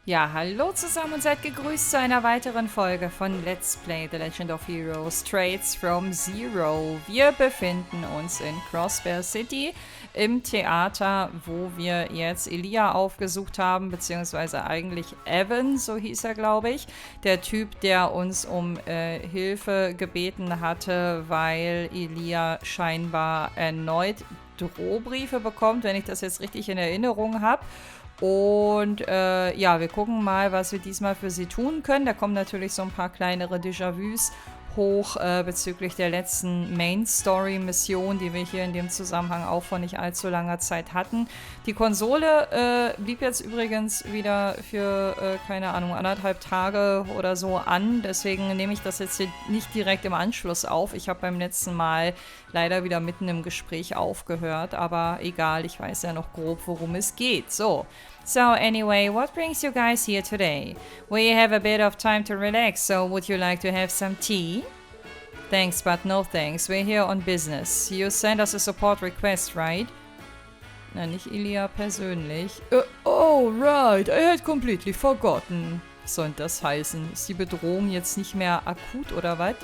Ja, hallo zusammen und seid gegrüßt zu einer weiteren Folge von Let's Play The Legend of Heroes Trades from Zero. Wir befinden uns in Crossbear City im Theater, wo wir jetzt Elia aufgesucht haben, beziehungsweise eigentlich Evan, so hieß er, glaube ich. Der Typ, der uns um Hilfe gebeten hatte, weil Elia scheinbar erneut Drohbriefe bekommt, wenn ich das jetzt richtig in Erinnerung habe. Und ja, wir gucken mal, was wir diesmal für sie tun können. Da kommen natürlich so ein paar kleinere Déjà-vus hoch bezüglich der letzten Main-Story-Mission, die wir hier in dem Zusammenhang auch vor nicht allzu langer Zeit hatten. Die Konsole blieb jetzt übrigens wieder für, keine Ahnung, 1,5 Tage oder so an. Deswegen nehme ich das jetzt hier nicht direkt im Anschluss auf. Ich habe beim letzten Mal leider wieder mitten im Gespräch aufgehört. Aber egal, ich weiß ja noch grob, worum es geht. So anyway, what brings you guys here today? We have a bit of time to relax, so would you like to have some tea? Thanks, but no thanks. We're here on business. You sent us a support request, right? Na, nicht Elia persönlich. Oh, right. I had completely forgotten. Was soll das heißen? Ist die Bedrohung jetzt nicht mehr akut oder was?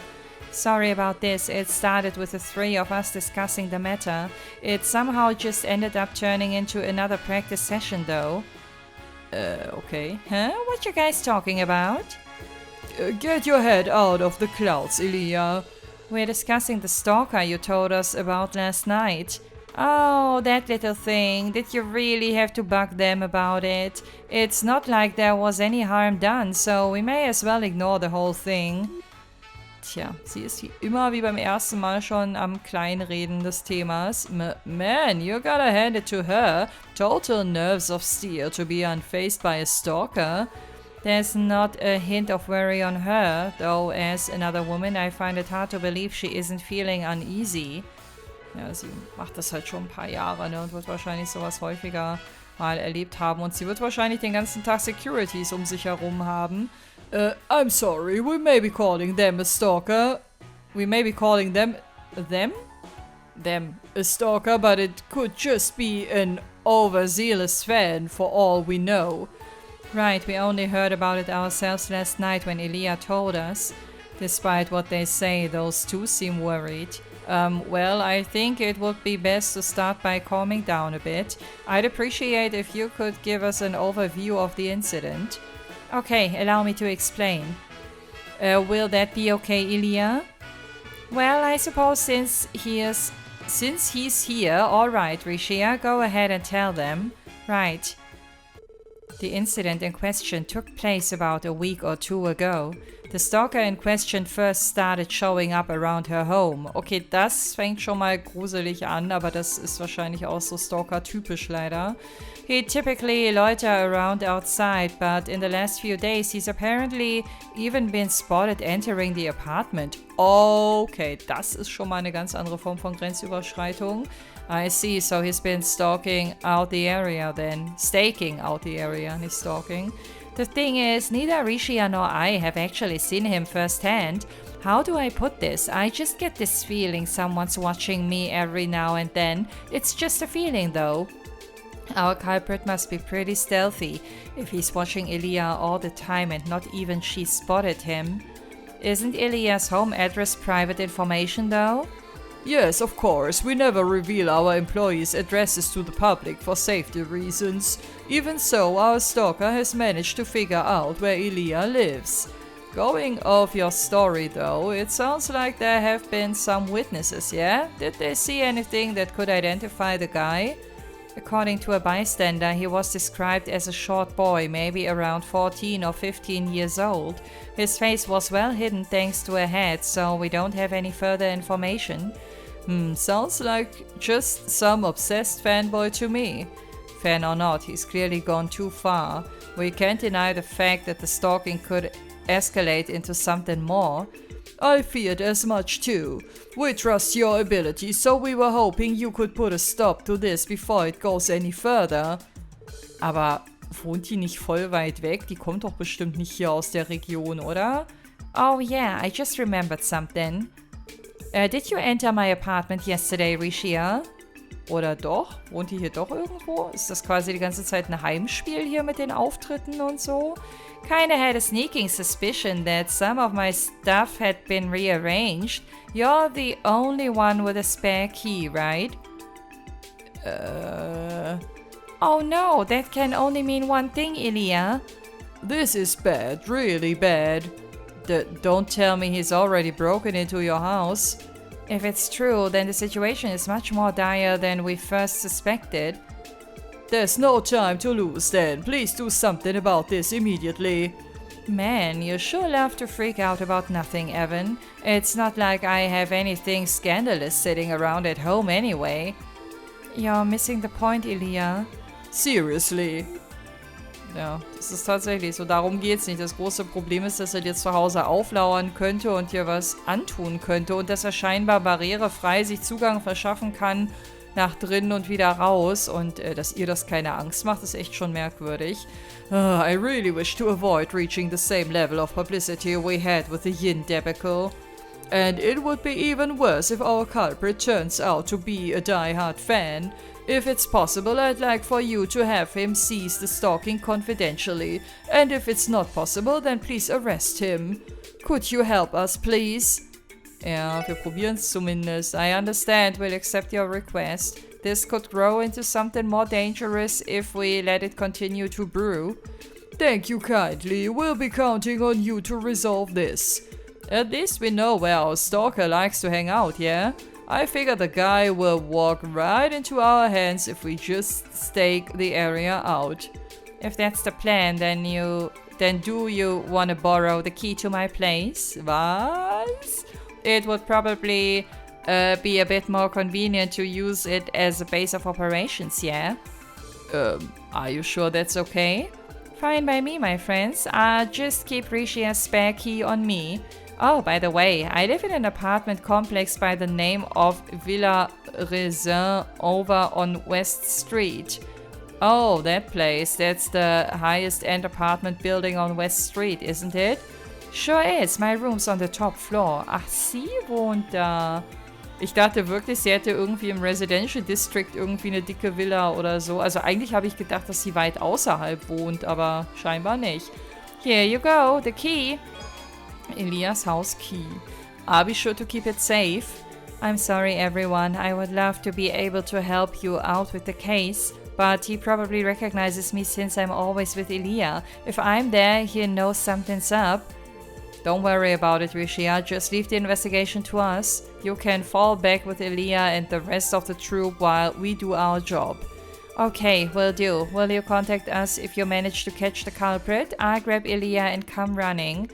Sorry about this. It started with the three of us discussing the matter. It somehow just ended up turning into another practice session, though. Okay. Huh? What you guys talking about? Get your head out of the clouds, Elia. We're discussing the stalker you told us about last night. Oh, that little thing. Did you really have to bug them about it? It's not like there was any harm done, so we may as well ignore the whole thing. Tja, sie ist immer wie beim ersten Mal schon am Kleinreden des Themas. Man, you gotta hand it to her. Total nerves of steel to be unfazed by a stalker. There's not a hint of worry on her, though as another woman I find it hard to believe she isn't feeling uneasy. Ja, sie macht das halt schon ein paar Jahre, ne, und wird wahrscheinlich sowas häufiger mal erlebt haben. Und sie wird wahrscheinlich den ganzen Tag Securities um sich herum haben. I'm sorry, we may be calling them a stalker. We may be calling them a stalker, but it could just be an overzealous fan for all we know. Right, we only heard about it ourselves last night when Elia told us. Despite what they say, those two seem worried. Well, I think it would be best to start by calming down a bit. I'd appreciate if you could give us an overview of the incident. Okay, allow me to explain. Will that be okay, Elia? Well, I suppose since he's here, alright, Rishia, go ahead and tell them. Right. The incident in question took place about a week or two ago. The stalker in question first started showing up around her home. Okay, das fängt schon mal gruselig an, aber das ist wahrscheinlich auch so Stalker-typisch leider. He typically loiter around outside, but in the last few days he's apparently even been spotted entering the apartment. Okay, das ist schon mal eine ganz andere Form von Grenzüberschreitung. I see, so he's been stalking out the area then. Staking out the area, nicht stalking. The thing is, neither Rishia nor I have actually seen him firsthand. How do I put this? I just get this feeling someone's watching me every now and then. It's just a feeling though. Our culprit must be pretty stealthy if he's watching Elia all the time and not even she spotted him. Isn't Elia's home address private information though? Yes, of course. We never reveal our employees' addresses to the public for safety reasons. Even so, our stalker has managed to figure out where Elia lives. Going off your story though, it sounds like there have been some witnesses, yeah? Did they see anything that could identify the guy? According to a bystander, he was described as a short boy, maybe around 14 or 15 years old. His face was well hidden thanks to a hat, so we don't have any further information. Sounds like just some obsessed fanboy to me. Fan or not, he's clearly gone too far. We can't deny the fact that the stalking could escalate into something more. I feared as much too. We trust your ability, so we were hoping you could put a stop to this before it goes any further. Aber wohnt die nicht voll weit weg? Die kommt doch bestimmt nicht hier aus der Region, oder? Oh yeah, I just remembered something. Did you enter my apartment yesterday, Rishia? Oder doch? Wohnt die hier doch irgendwo? Ist das quasi die ganze Zeit ein Heimspiel hier mit den Auftritten und so? Kinda had a sneaking suspicion that some of my stuff had been rearranged. You're the only one with a spare key, right? Oh no, that can only mean one thing, Ilya. This is bad, really bad. Don't tell me he's already broken into your house. If it's true, then the situation is much more dire than we first suspected. There's no time to lose then. Please do something about this immediately. Man, you sure love to freak out about nothing, Evan. It's not like I have anything scandalous sitting around at home anyway. You're missing the point, Ilya. Seriously. Ja, das ist tatsächlich so. Darum geht's nicht. Das große Problem ist, dass er dir zu Hause auflauern könnte und dir was antun könnte und dass er scheinbar barrierefrei sich Zugang verschaffen kann nach drinnen und wieder raus und dass ihr das keine Angst macht, ist echt schon merkwürdig. I really wish to avoid reaching the same level of publicity we had with the Yin debacle. And it would be even worse if our culprit turns out to be a die-hard fan. If it's possible, I'd like for you to have him cease the stalking confidentially. And if it's not possible, then please arrest him. Could you help us, please? Ja, wir probieren's zumindest. I understand, we'll accept your request. This could grow into something more dangerous if we let it continue to brew. Thank you kindly. We'll be counting on you to resolve this. At least we know where our stalker likes to hang out, yeah? I figure the guy will walk right into our hands if we just stake the area out. If that's the plan, then do you want to borrow the key to my place? Was? It would probably be a bit more convenient to use it as a base of operations, yeah? Are you sure that's okay? Fine by me, my friends. Just keep Rishia's spare key on me. Oh, by the way, I live in an apartment complex by the name of Villa Raisin over on West Street. Oh, that place. That's the highest end apartment building on West Street, isn't it? Sure is. My room's on the top floor. Ach, sie wohnt da. Ich dachte wirklich, sie hätte irgendwie im Residential District irgendwie eine dicke Villa oder so. Also eigentlich habe ich gedacht, dass sie weit außerhalb wohnt, aber scheinbar nicht. Here you go, the key. Elias' house key. I'll be sure to keep it safe. I'm sorry, everyone. I would love to be able to help you out with the case, but he probably recognizes me since I'm always with Elia. If I'm there, he knows something's up. Don't worry about it, Rishia. Just leave the investigation to us. You can fall back with Elia and the rest of the troop while we do our job. Okay, will do. Will you contact us if you manage to catch the culprit? I'll grab Elia and come running.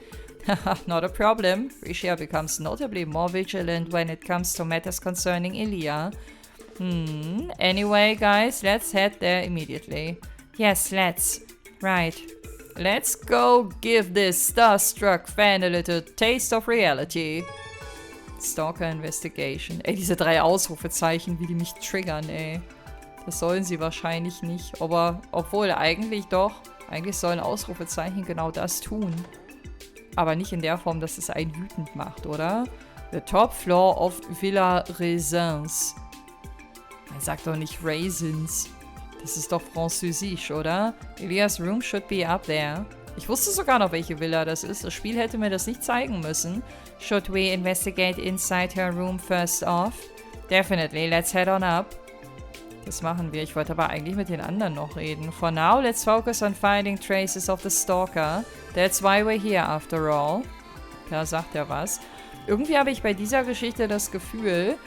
Not a problem. Rishia becomes notably more vigilant when it comes to matters concerning Elia. Anyway, guys, let's head there immediately. Yes, let's. Right. Let's go give this starstruck fan a little taste of reality. Stalker Investigation. Ey, diese 3 Ausrufezeichen, wie die mich triggern, ey. Das sollen sie wahrscheinlich nicht. Aber, obwohl, eigentlich doch. Eigentlich sollen Ausrufezeichen genau das tun. Aber nicht in der Form, dass es einen wütend macht, oder? The top floor of Villa Raisins. Man sagt doch nicht Raisins. Das ist doch Französisch, oder? Elias' room should be up there. Ich wusste sogar noch, welche Villa das ist. Das Spiel hätte mir das nicht zeigen müssen. Should we investigate inside her room first off? Definitely, let's head on up. Das machen wir. Ich wollte aber eigentlich mit den anderen noch reden. For now, let's focus on finding traces of the stalker. That's why we're here after all. Da sagt er was. Irgendwie habe ich bei dieser Geschichte das Gefühl,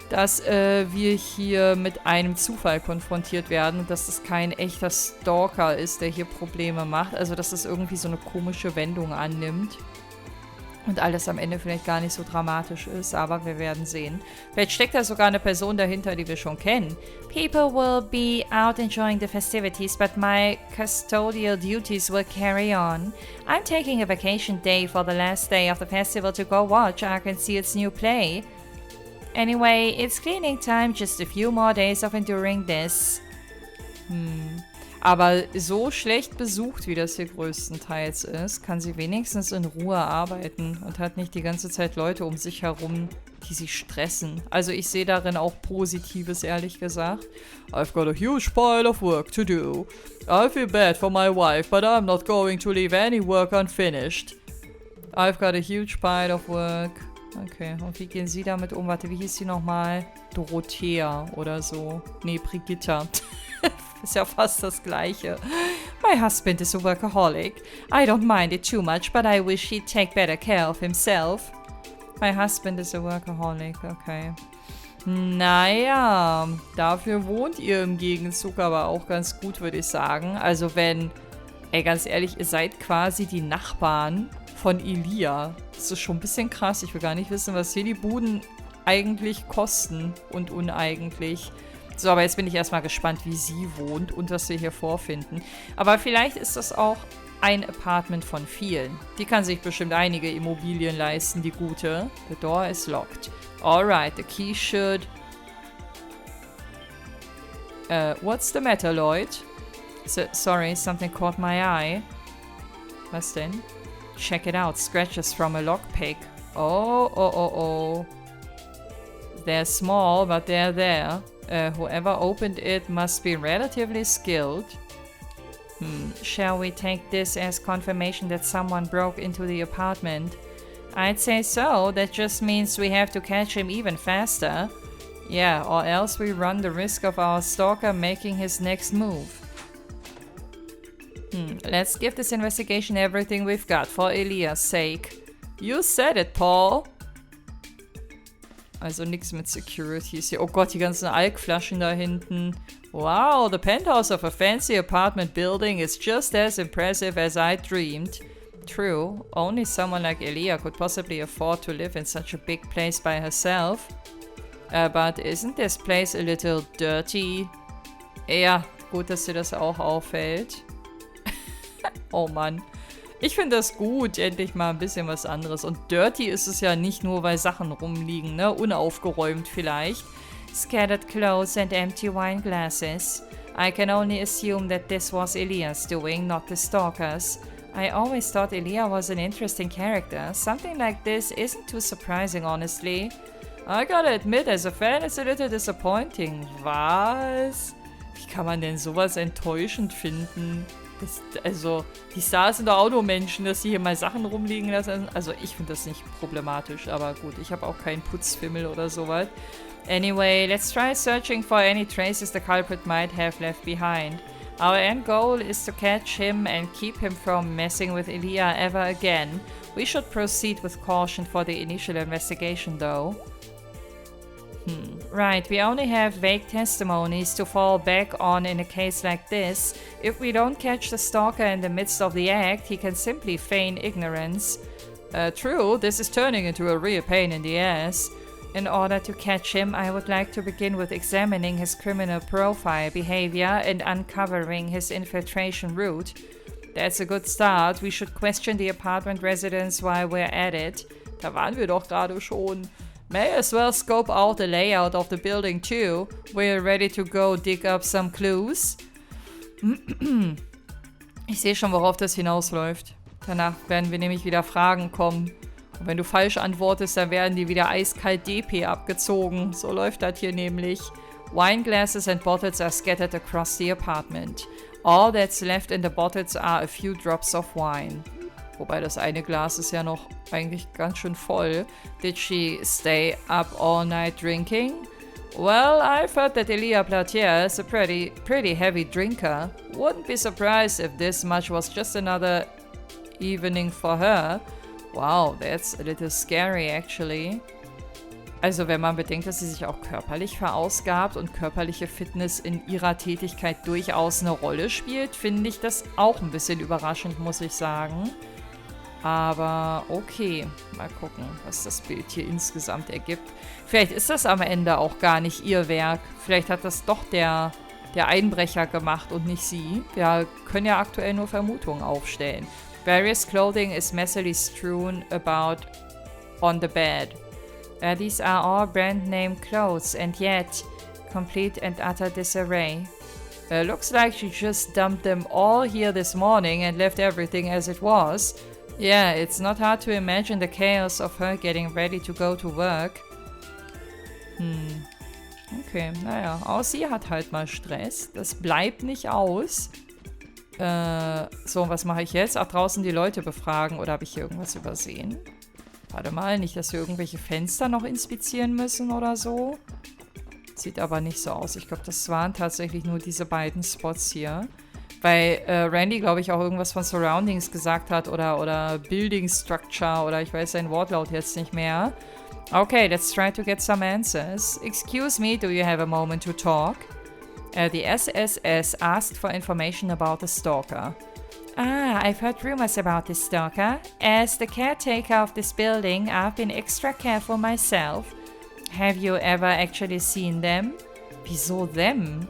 dass wir hier mit einem Zufall konfrontiert werden und dass das kein echter Stalker ist, der hier Probleme macht. Also, dass das irgendwie so eine komische Wendung annimmt. Und alles am Ende vielleicht gar nicht so dramatisch ist, aber wir werden sehen. Vielleicht steckt da sogar eine Person dahinter, die wir schon kennen. People will be out enjoying the festivities, but my custodial duties will carry on. I'm taking a vacation day for the last day of the festival to go watch Arkansas's new play. Anyway, it's cleaning time, just a few more days of enduring this. Aber so schlecht besucht, wie das hier größtenteils ist, kann sie wenigstens in Ruhe arbeiten und hat nicht die ganze Zeit Leute um sich herum, die sie stressen. Also ich sehe darin auch Positives, ehrlich gesagt. I've got a huge pile of work to do. I feel bad for my wife, but I'm not going to leave any work unfinished. I've got a huge pile of work. Okay, und wie gehen Sie damit um? Warte, wie hieß sie nochmal? Dorothea oder so. Nee, Brigitta. Ist ja fast das Gleiche. My husband is a workaholic. I don't mind it too much, but I wish he'd take better care of himself. My husband is a workaholic, okay. Naja, dafür wohnt ihr im Gegenzug aber auch ganz gut, würde ich sagen. Also wenn, ey, ganz ehrlich, ihr seid quasi die Nachbarn von Elia. Das ist schon ein bisschen krass. Ich will gar nicht wissen, was hier die Buden eigentlich kosten und uneigentlich. So, aber jetzt bin ich erstmal gespannt, wie sie wohnt und was wir hier vorfinden. Aber vielleicht ist das auch ein Apartment von vielen. Die kann sich bestimmt einige Immobilien leisten, die gute. The door is locked. Alright, the key should... what's the matter, Lloyd? Sorry, something caught my eye. Was denn? Check it out. Scratches from a lockpick. Oh. They're small, but they're there. Whoever opened it must be relatively skilled. Shall we take this as confirmation that someone broke into the apartment? I'd say so. That just means we have to catch him even faster. Yeah, or else we run the risk of our stalker making his next move. Let's give this investigation everything we've got for Elias' sake. You said it, Paul. Also nichts mit Securities hier. Oh Gott, die ganzen Alkflaschen da hinten. Wow, the penthouse of a fancy apartment building is just as impressive as I dreamed. True, only someone like Elia could possibly afford to live in such a big place by herself. But isn't this place a little dirty? Ja, gut, dass dir das auch auffällt. Oh Mann. Ich finde das gut, endlich mal ein bisschen was anderes. Und dirty ist es ja nicht nur, weil Sachen rumliegen, ne? Unaufgeräumt vielleicht. Scattered clothes and empty wine glasses. I can only assume that this was Elia's doing, not the stalker's. I always thought Elia was an interesting character. Something like this isn't too surprising, honestly. I gotta admit, as a fan, it's a little disappointing. Was? Wie kann man denn sowas enttäuschend finden? Also, die Stars sind doch auch nur Menschen, dass sie hier mal Sachen rumliegen lassen. Also, ich finde das nicht problematisch, aber gut, ich habe auch keinen Putzfimmel oder sowas. Anyway, let's try searching for any traces the culprit might have left behind. Our end goal is to catch him and keep him from messing with Elia ever again. We should proceed with caution for the initial investigation, though. Right, we only have vague testimonies to fall back on in a case like this. If we don't catch the stalker in the midst of the act, he can simply feign ignorance. True, this is turning into a real pain in the ass. In order to catch him, I would like to begin with examining his criminal profile, behavior, and uncovering his infiltration route. That's a good start. We should question the apartment residents while we're at it. Da waren wir doch gerade schon. May as well scope out the layout of the building too. We're ready to go dig up some clues. Ich sehe schon, worauf das hinausläuft. Danach werden wir nämlich wieder Fragen kommen. Und wenn du falsch antwortest, dann werden die wieder eiskalt DP abgezogen. So läuft das hier nämlich. Wine glasses and bottles are scattered across the apartment. All that's left in the bottles are a few drops of wine. Wobei das eine Glas ist ja noch eigentlich ganz schön voll. Did she stay up all night drinking? Well, I've heard that Elia Platier is a pretty heavy drinker. Wouldn't be surprised if this much was just another evening for her. Wow, that's a little scary actually. Also wenn man bedenkt, dass sie sich auch körperlich verausgabt und körperliche Fitness in ihrer Tätigkeit durchaus eine Rolle spielt, finde ich das auch ein bisschen überraschend, muss ich sagen. Aber okay, mal gucken, was das Bild hier insgesamt ergibt. Vielleicht ist das am Ende auch gar nicht ihr Werk. Vielleicht hat das doch der Einbrecher gemacht und nicht sie. Wir können ja aktuell nur Vermutungen aufstellen. Various clothing is messily strewn about on the bed. These are all brand name clothes and yet complete and utter disarray. Looks like she just dumped them all here this morning and left everything as it was. Yeah, it's not hard to imagine the chaos of her getting ready to go to work. Okay, naja, auch sie hat halt mal Stress. Das bleibt nicht aus. So, was mache ich jetzt? Ach, draußen die Leute befragen. Oder habe ich hier irgendwas übersehen? Warte mal, nicht, dass wir irgendwelche Fenster noch inspizieren müssen oder so. Sieht aber nicht so aus. Ich glaube, das waren tatsächlich nur diese beiden Spots hier. Weil Randy, glaube ich, auch irgendwas von Surroundings gesagt hat oder Building Structure oder ich weiß seinen Wortlaut jetzt nicht mehr. Okay, let's try to get some answers. Excuse me, do you have a moment to talk? The SSS asked for information about the stalker. Ah, I've heard rumors about this stalker. As the caretaker of this building, I've been extra careful myself. Have you ever actually seen them? Wieso them?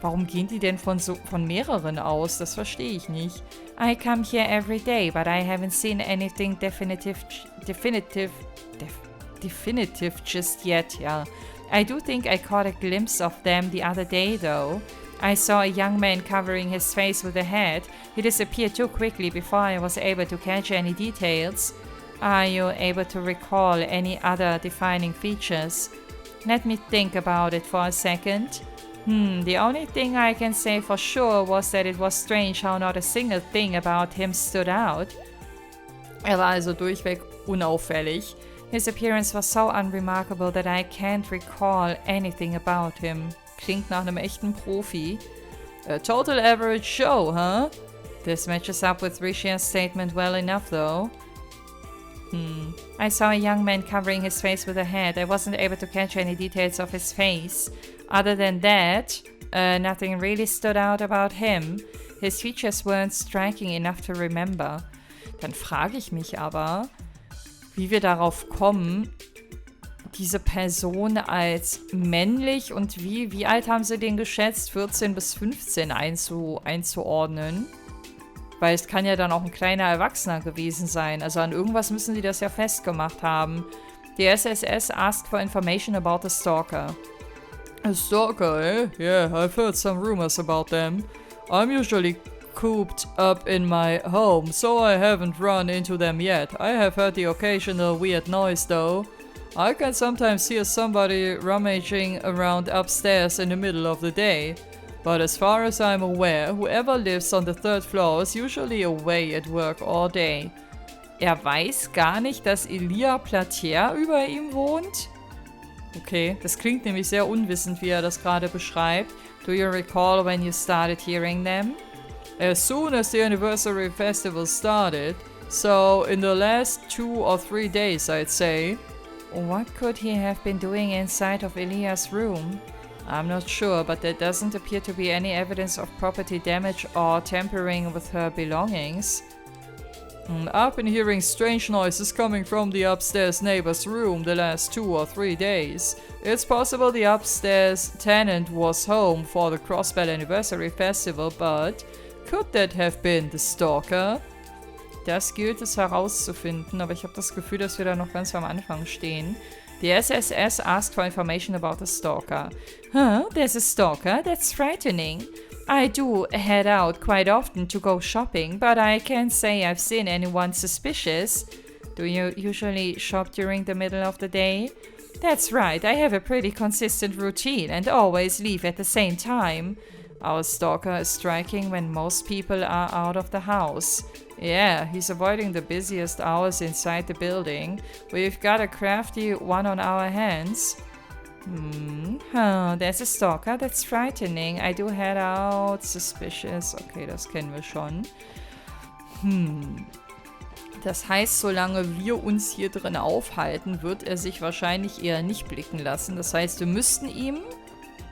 Warum gehen die denn von mehreren aus? Das verstehe ich nicht. I come here every day, but I haven't seen anything definitive just yet, yeah. I do think I caught a glimpse of them the other day, though. I saw a young man covering his face with a hat. He disappeared too quickly before I was able to catch any details. Are you able to recall any other defining features? Let me think about it for a second. The only thing I can say for sure was that it was strange how not a single thing about him stood out. Er war also durchweg unauffällig. His appearance was so unremarkable that I can't recall anything about him. Klingt nach einem echten Profi. A total average show, huh? This matches up with Rishia's statement well enough, though. I saw a young man covering his face with a hat. I wasn't able to catch any details of his face. Other than that, nothing really stood out about him. His features weren't striking enough to remember. Dann frage ich mich aber, wie wir darauf kommen, diese Person als männlich und wie alt haben sie den geschätzt? 14 bis 15 einzuordnen. Weil es kann ja dann auch ein kleiner Erwachsener gewesen sein. Also an irgendwas müssen sie das ja festgemacht haben. The SSS asked for information about the stalker. A stalker, eh? Yeah, I've heard some rumors about them. I'm usually cooped up in my home, so I haven't run into them yet. I have heard the occasional weird noise, though. I can sometimes hear somebody rummaging around upstairs in the middle of the day. But as far as I'm aware, whoever lives on the third floor is usually away at work all day. Er weiß gar nicht, dass Elia Platier über ihm wohnt? Okay, das klingt nämlich sehr unwissend, wie er das gerade beschreibt. Do you recall when you started hearing them? As soon as the anniversary festival started, so in the last 2 or 3 days, I'd say. What could he have been doing inside of Elia's room? I'm not sure, but there doesn't appear to be any evidence of property damage or tampering with her belongings. I've been hearing strange noises coming from the upstairs neighbor's room the last 2 or 3 days. It's possible the upstairs tenant was home for the Crossbell Anniversary Festival, but could that have been the stalker? Das gilt es herauszufinden, aber ich habe das Gefühl, dass wir da noch ganz am Anfang stehen. The SSS asked for information about the stalker. Huh? There's a stalker? That's frightening. I do head out quite often to go shopping, but I can't say I've seen anyone suspicious. Do you usually shop during the middle of the day? That's right, I have a pretty consistent routine and always leave at the same time. Our stalker is striking when most people are out of the house. Yeah, he's avoiding the busiest hours inside the building. We've got a crafty one on our hands. There's a stalker. That's frightening. I do head out suspicious. Okay, das kennen wir schon. Das heißt, solange wir uns hier drin aufhalten, wird er sich wahrscheinlich eher nicht blicken lassen. Das heißt, wir müssten ihm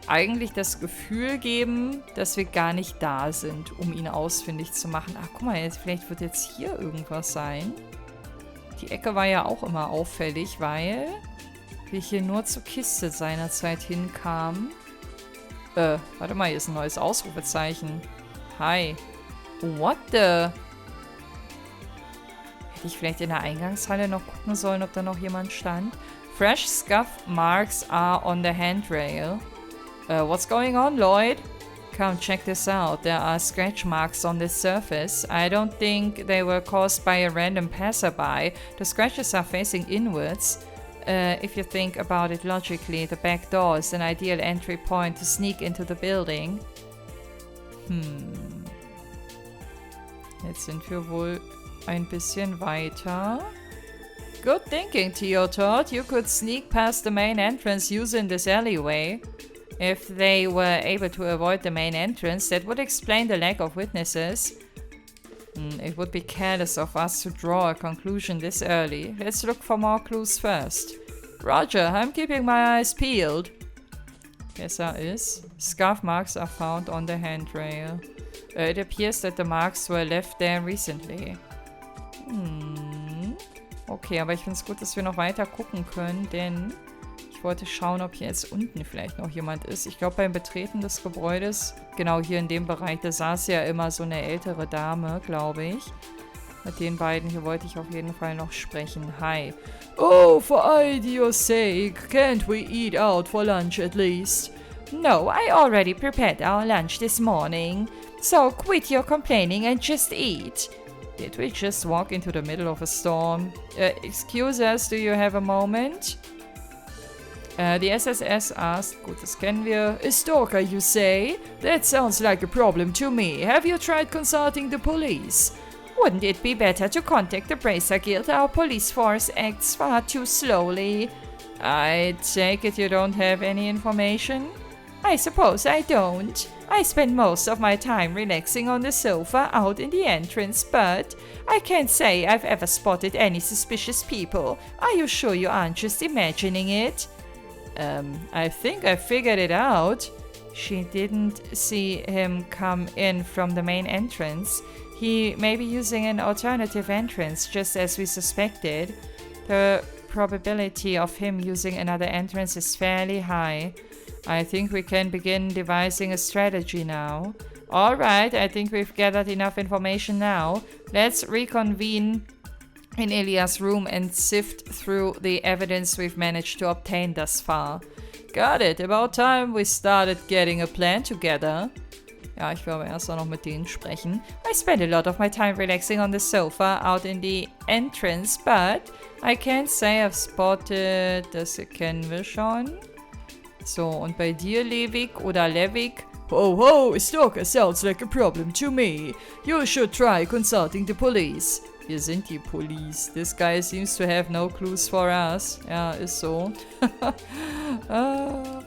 eigentlich das Gefühl geben, dass wir gar nicht da sind, um ihn ausfindig zu machen. Ach, guck mal, jetzt, vielleicht wird jetzt hier irgendwas sein. Die Ecke war ja auch immer auffällig, weil wir hier nur zur Kiste seinerzeit hinkamen. Warte mal, hier ist ein neues Ausrufezeichen. Hi. What the? Hätte ich vielleicht in der Eingangshalle noch gucken sollen, ob da noch jemand stand? Fresh scuff marks are on the handrail. What's going on, Lloyd? Come check this out. There are scratch marks on this surface. I don't think they were caused by a random passerby. The scratches are facing inwards. If you think about it logically, the back door is an ideal entry point to sneak into the building. Jetzt sind wir wohl ein bisschen weiter. Good thinking, Theo thought. You could sneak past the main entrance using this alleyway. If they were able to avoid the main entrance, that would explain the lack of witnesses. It would be careless of us to draw a conclusion this early. Let's look for more clues first. Roger, I'm keeping my eyes peeled. Besser ist. Scarf marks are found on the handrail. It appears that the marks were left there recently. Okay, aber ich finde es gut, dass wir noch weiter gucken können, denn ich wollte schauen, ob hier jetzt unten vielleicht noch jemand ist. Ich glaube, beim Betreten des Gebäudes, genau hier in dem Bereich, da saß ja immer so eine ältere Dame, glaube ich. Mit den beiden hier wollte ich auf jeden Fall noch sprechen. Hi. Oh, for idea's sake, can't we eat out for lunch at least? No, I already prepared our lunch this morning. So quit your complaining and just eat. Did we just walk into the middle of a storm? Excuse us, do you have a moment? The SSS asked, gut, das kennen wir. A stalker, you say? That sounds like a problem to me. Have you tried consulting the police? Wouldn't it be better to contact the Bracer Guild? Our police force acts far too slowly. I take it you don't have any information? I suppose I don't. I spend most of my time relaxing on the sofa out in the entrance, but I can't say I've ever spotted any suspicious people. Are you sure you aren't just imagining it? I think I figured it out. She didn't see him come in from the main entrance. He may be using an alternative entrance, just as we suspected. The probability of him using another entrance is fairly high. I think we can begin devising a strategy now. Alright, I think we've gathered enough information now. Let's reconvene in Ilias' room and sift through the evidence we've managed to obtain thus far. Got it, about time we started getting a plan together. Ja, ich will aber erst noch mit denen sprechen. I spend a lot of my time relaxing on the sofa out in the entrance, but I can't say I've spotted... Das kennen wir schon. So, und bei dir, Levik oder Levik? Ho ho, a stalker sounds like a problem to me. You should try consulting the police. Wir sind die Police. This guy seems to have no clues for us. Ja, ist so.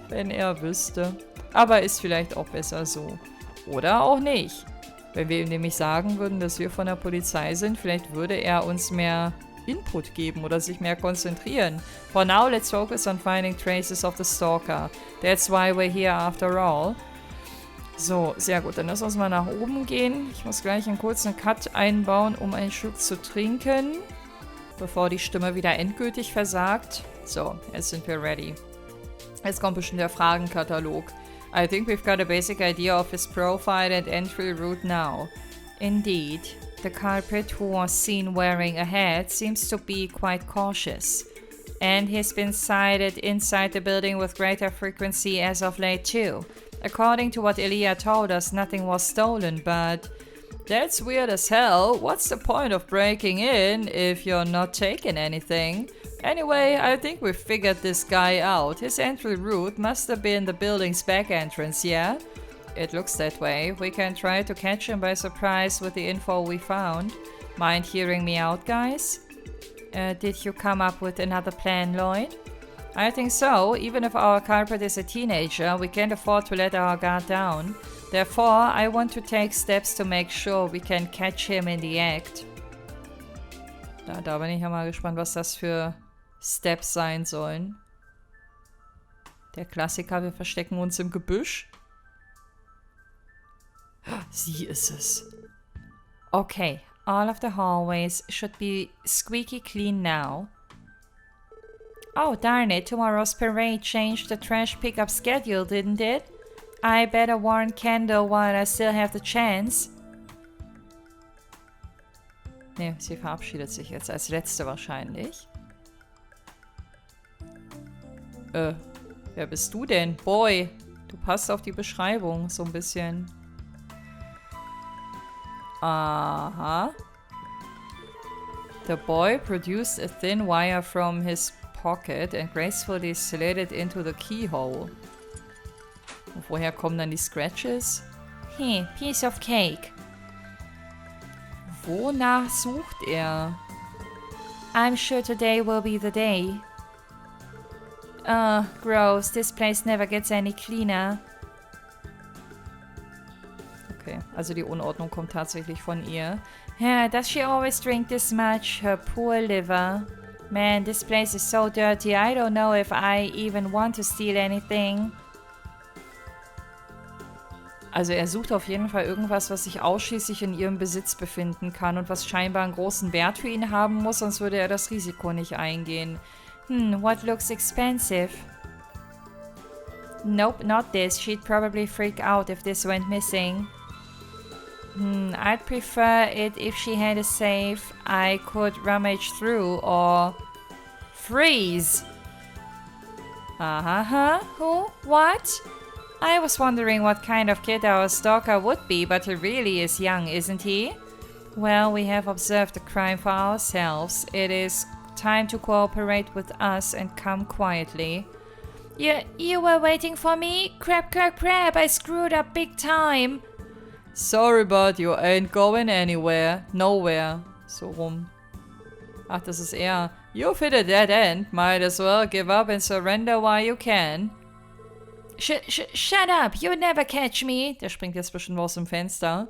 Wenn er wüsste. Aber ist vielleicht auch besser so. Oder auch nicht. Wenn wir ihm nämlich sagen würden, dass wir von der Polizei sind, vielleicht würde er uns mehr Input geben oder sich mehr konzentrieren. For now, let's focus on finding traces of the stalker. That's why we're here after all. So, sehr gut. Dann lass uns mal nach oben gehen. Ich muss gleich einen kurzen Cut einbauen, um einen Schluck zu trinken, bevor die Stimme wieder endgültig versagt. So, jetzt sind wir ready. Jetzt kommt bestimmt der Fragenkatalog. I think we've got a basic idea of his profile and entry route now. Indeed. The culprit who was seen wearing a hat seems to be quite cautious. And he's been sighted inside the building with greater frequency as of late too. According to what Ilya told us, nothing was stolen, but... That's weird as hell. What's the point of breaking in if you're not taking anything? Anyway, I think we've figured this guy out. His entry route must have been the building's back entrance, yeah? It looks that way. We can try to catch him by surprise with the info we found. Mind hearing me out, guys? Did you come up with another plan, Lloyd? I think so. Even if our culprit is a teenager, we can't afford to let our guard down. Therefore, I want to take steps to make sure we can catch him in the act. Na, da bin ich ja mal gespannt, was das für Steps sein sollen. Der Klassiker, wir verstecken uns im Gebüsch. Sie ist es. Okay, all of the hallways should be squeaky clean now. Oh, darn it, tomorrow's parade changed the trash pickup schedule, didn't it? I better warn Kendall while I still have the chance. Ne, sie verabschiedet sich jetzt als letzte wahrscheinlich. Wer bist du denn? Boy. Du passt auf die Beschreibung so ein bisschen. Aha. The boy produced a thin wire from his pocket and gracefully slid it into the keyhole. Und woher kommen dann die Scratches? Hey, piece of cake. Wonach sucht er? I'm sure today will be the day. Gross. This place never gets any cleaner. Okay, also die Unordnung kommt tatsächlich von ihr. Yeah, does she always drink this much? Her poor liver. Man, this place is so dirty. I don't know if I even want to steal anything. Also er sucht auf jeden Fall irgendwas, was sich ausschließlich in ihrem Besitz befinden kann und was scheinbar einen großen Wert für ihn haben muss, sonst würde er das Risiko nicht eingehen. What looks expensive? Nope, not this. She'd probably freak out if this went missing. I'd prefer it if she had a safe I could rummage through or freeze. Who? What? I was wondering what kind of kid our stalker would be, but he really is young, isn't he? Well, we have observed the crime for ourselves. It is time to cooperate with us and come quietly. You were waiting for me? Crap, I screwed up big time. Sorry, but you ain't going anywhere. Nowhere. So rum. Ach, das ist er. You've hit a dead end. Might as well give up and surrender while you can. Shut up! You never catch me! Der springt jetzt bestimmt aus dem Fenster.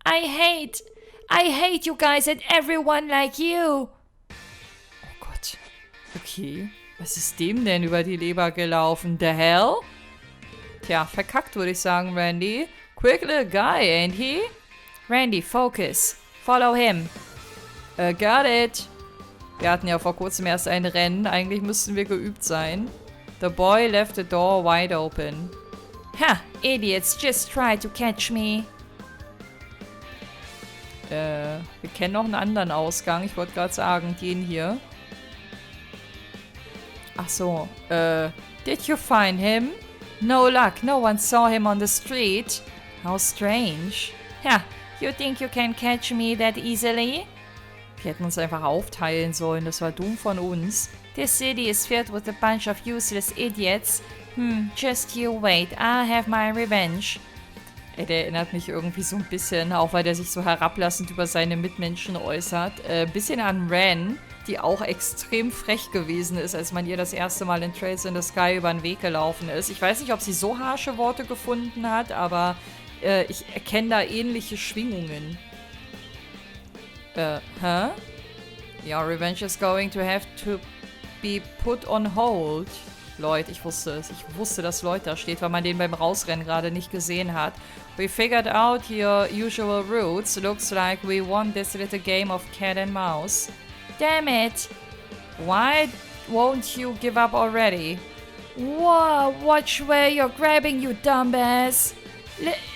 I hate you guys and everyone like you! Oh Gott. Okay. Was ist dem denn über die Leber gelaufen? The hell? Tja, verkackt würde ich sagen, Randy. Quick little guy, ain't he? Randy, focus. Follow him. Got it. Wir hatten ja vor kurzem erst ein Rennen. Eigentlich müssten wir geübt sein. The boy left the door wide open. Ha! Idiots just tried to catch me. Wir kennen noch einen anderen Ausgang. Ich wollte gerade sagen, den hier. Ach so. Did you find him? No luck. No one saw him on the street. How strange. Ha! You think you can catch me that easily? Wir hätten uns einfach aufteilen sollen. Das war dumm von uns. This city is filled with a bunch of useless idiots. Just you wait. I'll have my revenge. Der erinnert mich irgendwie so ein bisschen, auch weil der sich so herablassend über seine Mitmenschen äußert. Bisschen an Ren, die auch extrem frech gewesen ist, als man ihr das erste Mal in Trails in the Sky über den Weg gelaufen ist. Ich weiß nicht, ob sie so harsche Worte gefunden hat, aber ich erkenne da ähnliche Schwingungen. Your revenge is going to have to be put on hold. Lloyd, ich wusste es. Ich wusste, dass Lloyd da steht, weil man den beim Rausrennen gerade nicht gesehen hat. We figured out your usual routes. Looks like we won this little game of cat and mouse. Damn it! Why won't you give up already? Whoa, watch where you're grabbing, you dumbass!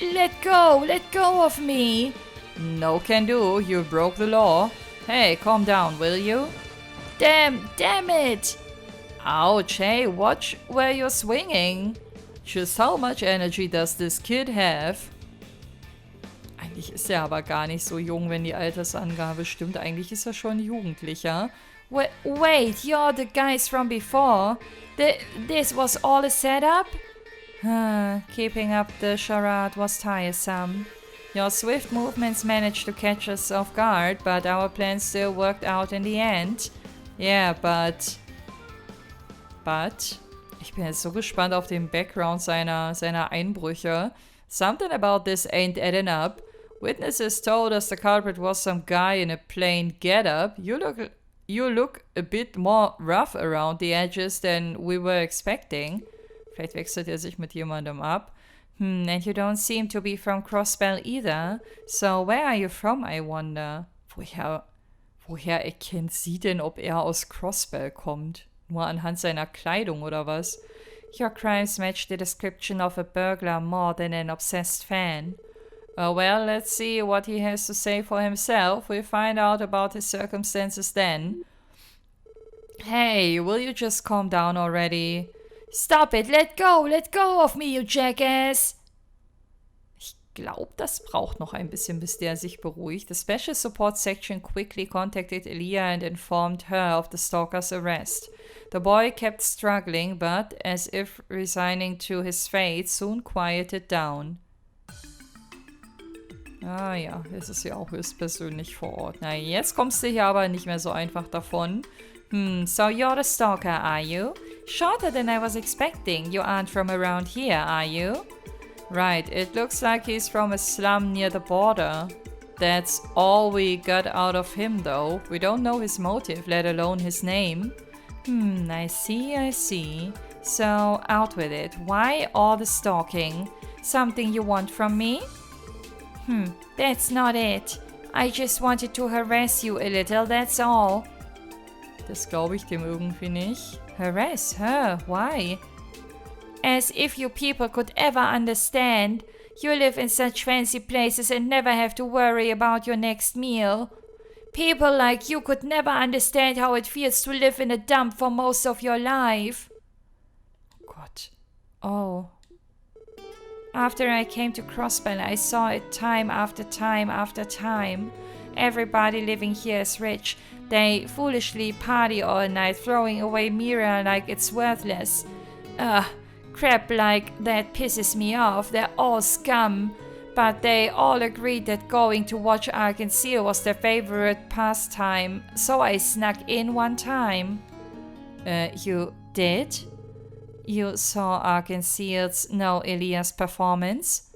Let go of me! No can do, you broke the law. Hey, calm down, will you? Damn it! Ouch, hey, watch where you're swinging. Just how much energy does this kid have? Eigentlich ist er aber gar nicht so jung, wenn die Altersangabe stimmt. Eigentlich ist er schon Jugendlicher. Wait, you're the guys from before? This was all a setup? Keeping up the charade was tiresome. Your swift movements managed to catch us off guard, but our plan still worked out in the end. Yeah, but... Ich bin jetzt so gespannt auf den Background seiner Einbrüche. Something about this ain't adding up. Witnesses told us the culprit was some guy in a plain getup. You look a bit more rough around the edges than we were expecting. Vielleicht wechselt er sich mit jemandem ab. And you don't seem to be from Crossbell either. So where are you from, I wonder? Woher erkennt sie denn, ob er aus Crossbell kommt? Nur anhand seiner Kleidung oder was? Your crimes match the description of a burglar more than an obsessed fan. Well, let's see what he has to say for himself. We'll find out about his circumstances then. Hey, will you just calm down already? Stop it, let go of me, you jackass! Ich glaube, das braucht noch ein bisschen, bis der sich beruhigt. The Special Support Section quickly contacted Elia and informed her of the stalker's arrest. The boy kept struggling, but, as if resigning to his fate, soon quieted down. Ah ja, es ist ja auch höchstpersönlich vor Ort. Na, jetzt kommst du hier aber nicht mehr so einfach davon. So you're the stalker, are you? Shorter than I was expecting. You aren't from around here, are you? Right, it looks like he's from a slum near the border. That's all we got out of him, though. We don't know his motive, let alone his name. I see. So, out with it. Why all the stalking? Something you want from me? That's not it. I just wanted to harass you a little, that's all. Das glaube ich dem irgendwie nicht. Harass her? Why? As if you people could ever understand. You live in such fancy places and never have to worry about your next meal. People like you could never understand how it feels to live in a dump for most of your life. Oh Gott. Oh. After I came to Crossbell, I saw it time after time after time. Everybody living here is rich. They foolishly party all night, throwing away MEHR like it's worthless. Crap like that pisses me off. They're all scum. But they all agreed that going to watch Arkansas was their favorite pastime, so I snuck in one time. You did? You saw Arkansas's Elias performance?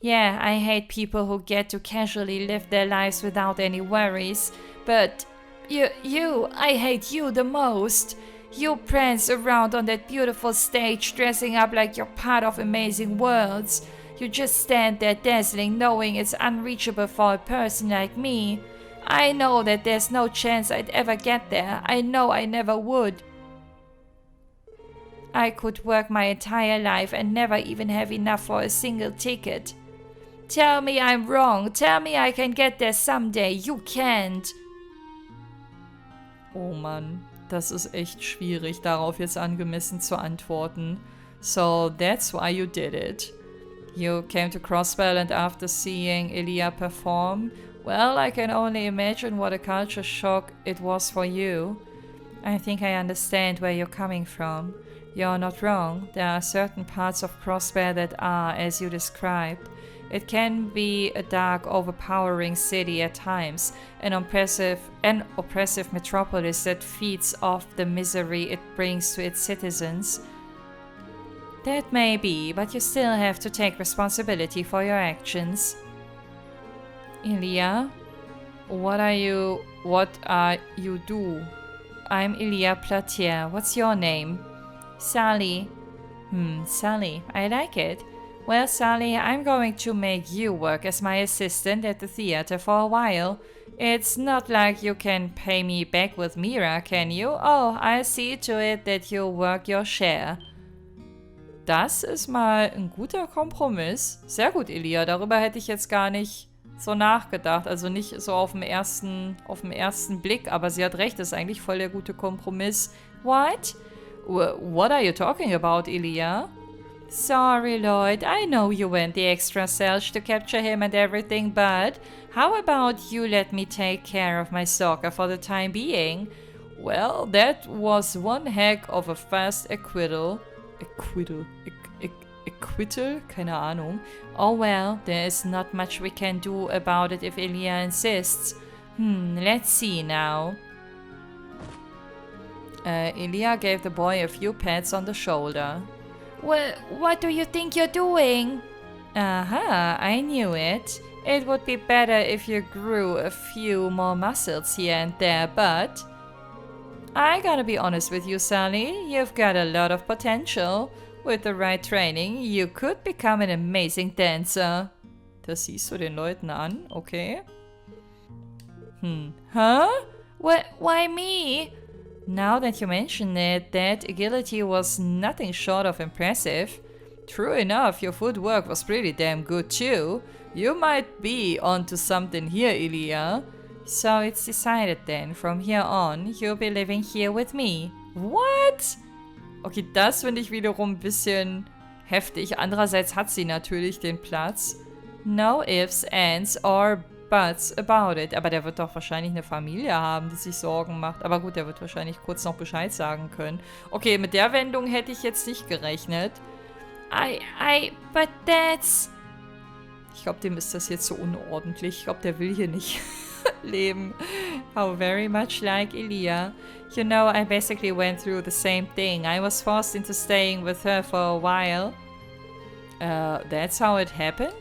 Yeah, I hate people who get to casually live their lives without any worries. But I hate you the most. You prance around on that beautiful stage dressing up like you're part of amazing worlds. You just stand there dazzling, knowing it's unreachable for a person like me. I know that there's no chance I'd ever get there. I know I never would. I could work my entire life and never even have enough for a single ticket. Tell me I'm wrong. Tell me I can get there someday. You can't. Oh Mann, das ist echt schwierig, darauf jetzt angemessen zu antworten. So that's why you did it. You came to Crossbell and after seeing Elia perform, well, I can only imagine what a culture shock it was for you. I think I understand where you're coming from. You're not wrong. There are certain parts of Crossbell that are, as you described. It can be a dark, overpowering city at times, an oppressive metropolis that feeds off the misery it brings to its citizens. That may be, but you still have to take responsibility for your actions. Elia? What are you do? I'm Elia Platier. What's your name? Sally. Sally. I like it. Well, Sally, I'm going to make you work as my assistant at the theater for a while. It's not like you can pay me back with MEHR, can you? Oh, I'll see to it that you work your share. Das ist mal ein guter Kompromiss. Sehr gut, Elia. Darüber hätte ich jetzt gar nicht so nachgedacht. Also nicht so auf den ersten Blick. Aber sie hat recht, das ist eigentlich voll der gute Kompromiss. What? What are you talking about, Elia? Sorry, Lloyd. I know you went the extra self to capture him and everything, but how about you let me take care of my stalker for the time being? Well, that was one heck of a fast acquittal. Acquittal? Keine Ahnung. Oh well, there is not much we can do about it if Elia insists. Let's see now. Elia gave the boy a few pats on the shoulder. Well, what do you think you're doing? Aha, I knew it. It would be better if you grew a few more muscles here and there, but... I gotta be honest with you, Sally. You've got a lot of potential. With the right training, you could become an amazing dancer. Das siehst du den Leuten an, okay? Huh? Why me? Now that you mention it, that agility was nothing short of impressive. True enough, your footwork was pretty damn good too. You might be onto something here, Elia. So it's decided then, from here on, you'll be living here with me. What? Okay, das finde ich wiederum ein bisschen heftig. Andererseits hat sie natürlich den Platz. No ifs, ands or buts about it. Aber der wird doch wahrscheinlich eine Familie haben, die sich Sorgen macht. Aber gut, der wird wahrscheinlich kurz noch Bescheid sagen können. Okay, mit der Wendung hätte ich jetzt nicht gerechnet. But that's... Ich glaube, dem ist das jetzt so unordentlich. Ich glaube, der will hier nicht leben. How very much like Elia. You know, I basically went through the same thing. I was forced into staying with her for a while. That's how it happened?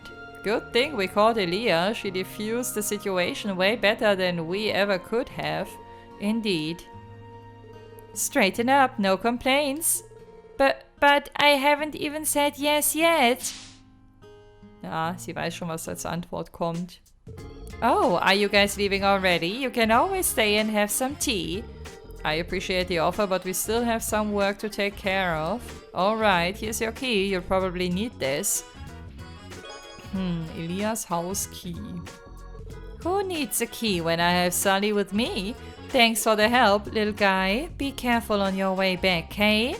Good thing we called Elia. She diffused the situation way better than we ever could have. Indeed. Straighten up, no complaints. But I haven't even said yes yet. Ja, sie weiß schon, was als Antwort kommt. Oh, are you guys leaving already? You can always stay and have some tea. I appreciate the offer, but we still have some work to take care of. Alright, here's your key. You'll probably need this. Elias house key. Who needs a key when I have Sully with me? Thanks for the help, little guy. Be careful on your way back, okay?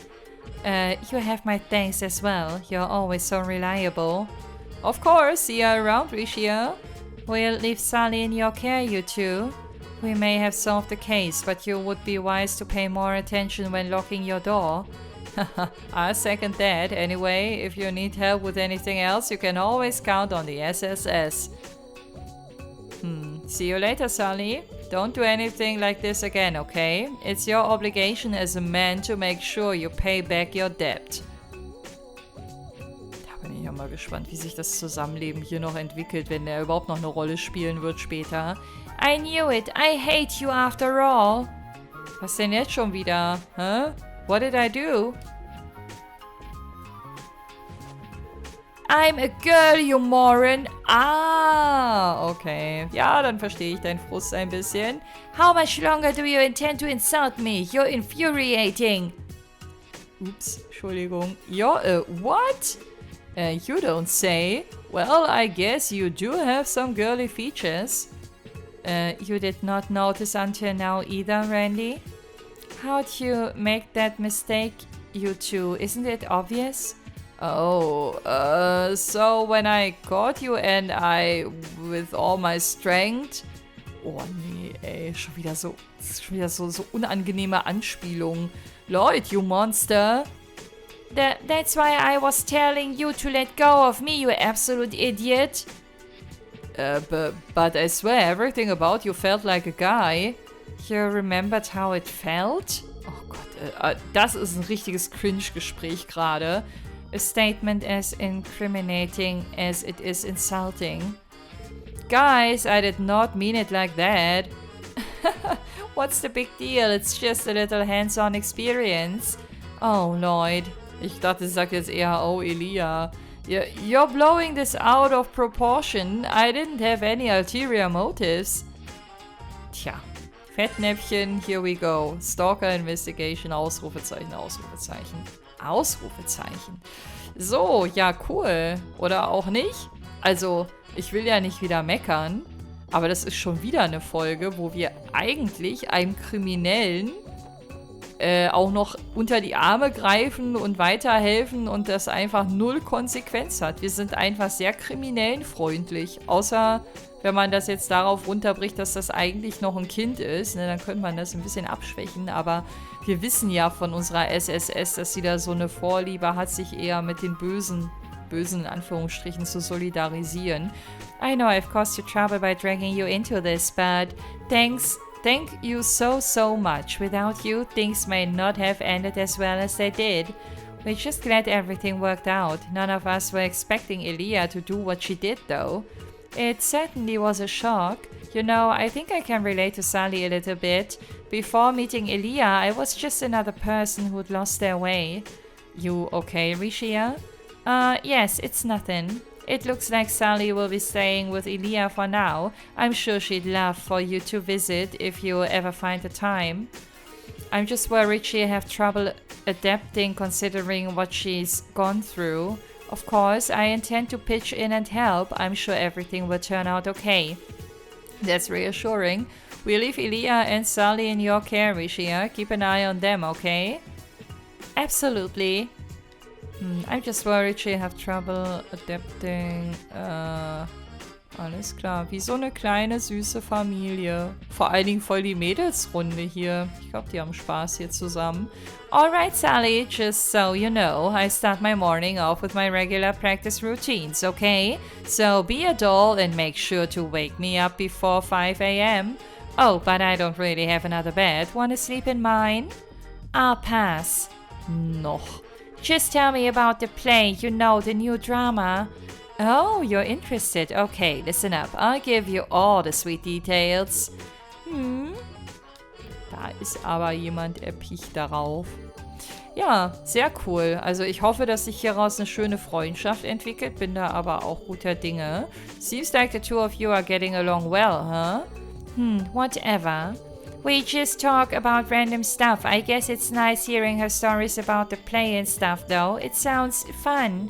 You have my thanks as well. You're always so reliable. Of course, see you around, Rishia. We'll leave Sully in your care, you two. We may have solved the case, but you would be wise to pay more attention when locking your door. I second that. Anyway, if you need help with anything else, you can always count on the SSS. See you later, Sully. Don't do anything like this again, okay? It's your obligation as a man to make sure you pay back your debt. Da bin ich ja mal gespannt, wie sich das Zusammenleben hier noch entwickelt, wenn er überhaupt noch eine Rolle spielen wird später. I knew it. I hate you after all. Was denn jetzt schon wieder? Huh? What did I do? I'm a girl, you moron. Ah, okay. Ja, dann verstehe ich deinen Frust ein bisschen. How much longer do you intend to insult me? You're infuriating. Ups, Entschuldigung. You're what? You don't say. Well, I guess you do have some girly features. You did not notice until now either, Randy? How'd you make that mistake, you two? Isn't it obvious? Oh, so when I caught you and I, with all my strength... Oh nee, ey, schon wieder so unangenehme Anspielungen. Lloyd, you monster! That's why I was telling you to let go of me, you absolute idiot! But I swear, everything about you felt like a guy. You remembered how it felt? Oh Gott, das ist ein richtiges Cringe-Gespräch gerade. A statement as incriminating as it is insulting. Guys, I did not mean it like that. What's the big deal? It's just a little hands-on experience. Oh, Lloyd. Ich dachte, sie sagt jetzt eher, oh, Elia. You're blowing this out of proportion. I didn't have any ulterior motives. Tja, Fettnäpfchen, here we go. Stalker Investigation, Ausrufezeichen, Ausrufezeichen. Ausrufezeichen. So, ja, cool. Oder auch nicht? Also, ich will ja nicht wieder meckern, aber das ist schon wieder eine Folge, wo wir eigentlich einem Kriminellen auch noch unter die Arme greifen und weiterhelfen und das einfach null Konsequenz hat. Wir sind einfach sehr kriminellenfreundlich. Außer, wenn man das jetzt darauf runterbricht, dass das eigentlich noch ein Kind ist, ne, dann könnte man das ein bisschen abschwächen. Aber wir wissen ja von unserer SSS, dass sie da so eine Vorliebe hat, sich eher mit den Bösen in Anführungsstrichen zu solidarisieren. I know I've caused you trouble by dragging you into this, but thank you so much. Without you, things may not have ended as well as they did. We're just glad everything worked out. None of us were expecting Elia to do what she did, though. It certainly was a shock. You know, I think I can relate to Sally a little bit. Before meeting Elia, I was just another person who'd lost their way. You okay, Rishia? Yes, it's nothing. It looks like Sally will be staying with Elia for now. I'm sure she'd love for you to visit if you ever find the time. I'm just worried she'll have trouble adapting considering what she's gone through. Of course, I intend to pitch in and help. I'm sure everything will turn out okay. That's reassuring. We'll leave Elia and Sally in your care, Rishia. Keep an eye on them, okay? Absolutely. I'm just worried she'll have trouble adapting. Alles klar. Wie so eine kleine, süße Familie. Vor allen Dingen voll die Mädelsrunde hier. Ich glaube, die haben Spaß hier zusammen. Alright, Sally, just so you know, I start my morning off with my regular practice routines, okay? So be a doll and make sure to wake me up before 5 a.m. Oh, but I don't really have another bed. Wanna sleep in mine? I'll pass. Noch. Just tell me about the play, you know, the new drama. Oh, you're interested. Okay, listen up. I'll give you all the sweet details. Da ist aber jemand erpicht darauf. Ja, sehr cool. Also ich hoffe, dass sich hieraus eine schöne Freundschaft entwickelt, bin da aber auch guter Dinge. Seems like the two of you are getting along well, huh? Whatever. We just talk about random stuff. I guess it's nice hearing her stories about the play and stuff, though. It sounds fun.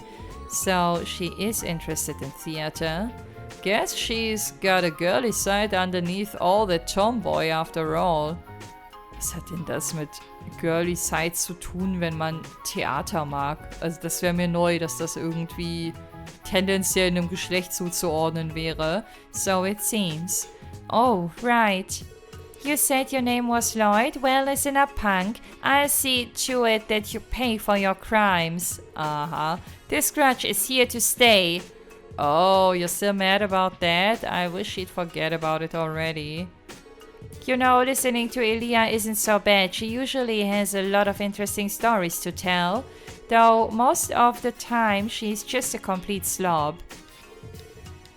So, she is interested in theater. Guess she's got a girly side underneath all the tomboy after all. Was hat denn das mit girly side zu tun, wenn man Theater mag? Also das wäre mir neu, dass das irgendwie tendenziell einem Geschlecht zuzuordnen wäre. So it seems. Oh, right. You said your name was Lloyd? Well, listen up, punk. I'll see to it that you pay for your crimes. This grudge is here to stay. Oh, you're still mad about that? I wish she'd forget about it already. You know, listening to Elia isn't so bad. She usually has a lot of interesting stories to tell. Though most of the time she's just a complete slob.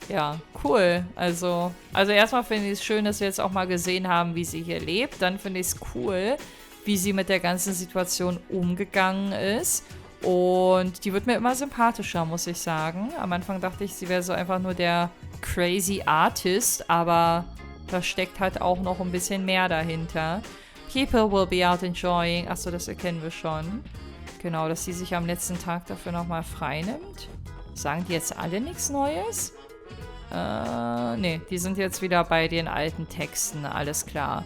Ja, cool. Also erstmal finde ich es schön, dass wir jetzt auch mal gesehen haben, wie sie hier lebt. Dann finde ich es cool, wie sie mit der ganzen Situation umgegangen ist. Und die wird mir immer sympathischer, muss ich sagen. Am Anfang dachte ich, sie wäre so einfach nur der crazy Artist, aber da steckt halt auch noch ein bisschen mehr dahinter. People will be out enjoying. Achso, das erkennen wir schon. Genau, dass sie sich am letzten Tag dafür nochmal frei nimmt. Sagen die jetzt alle nichts Neues? Nee, die sind jetzt wieder bei den alten Texten, alles klar.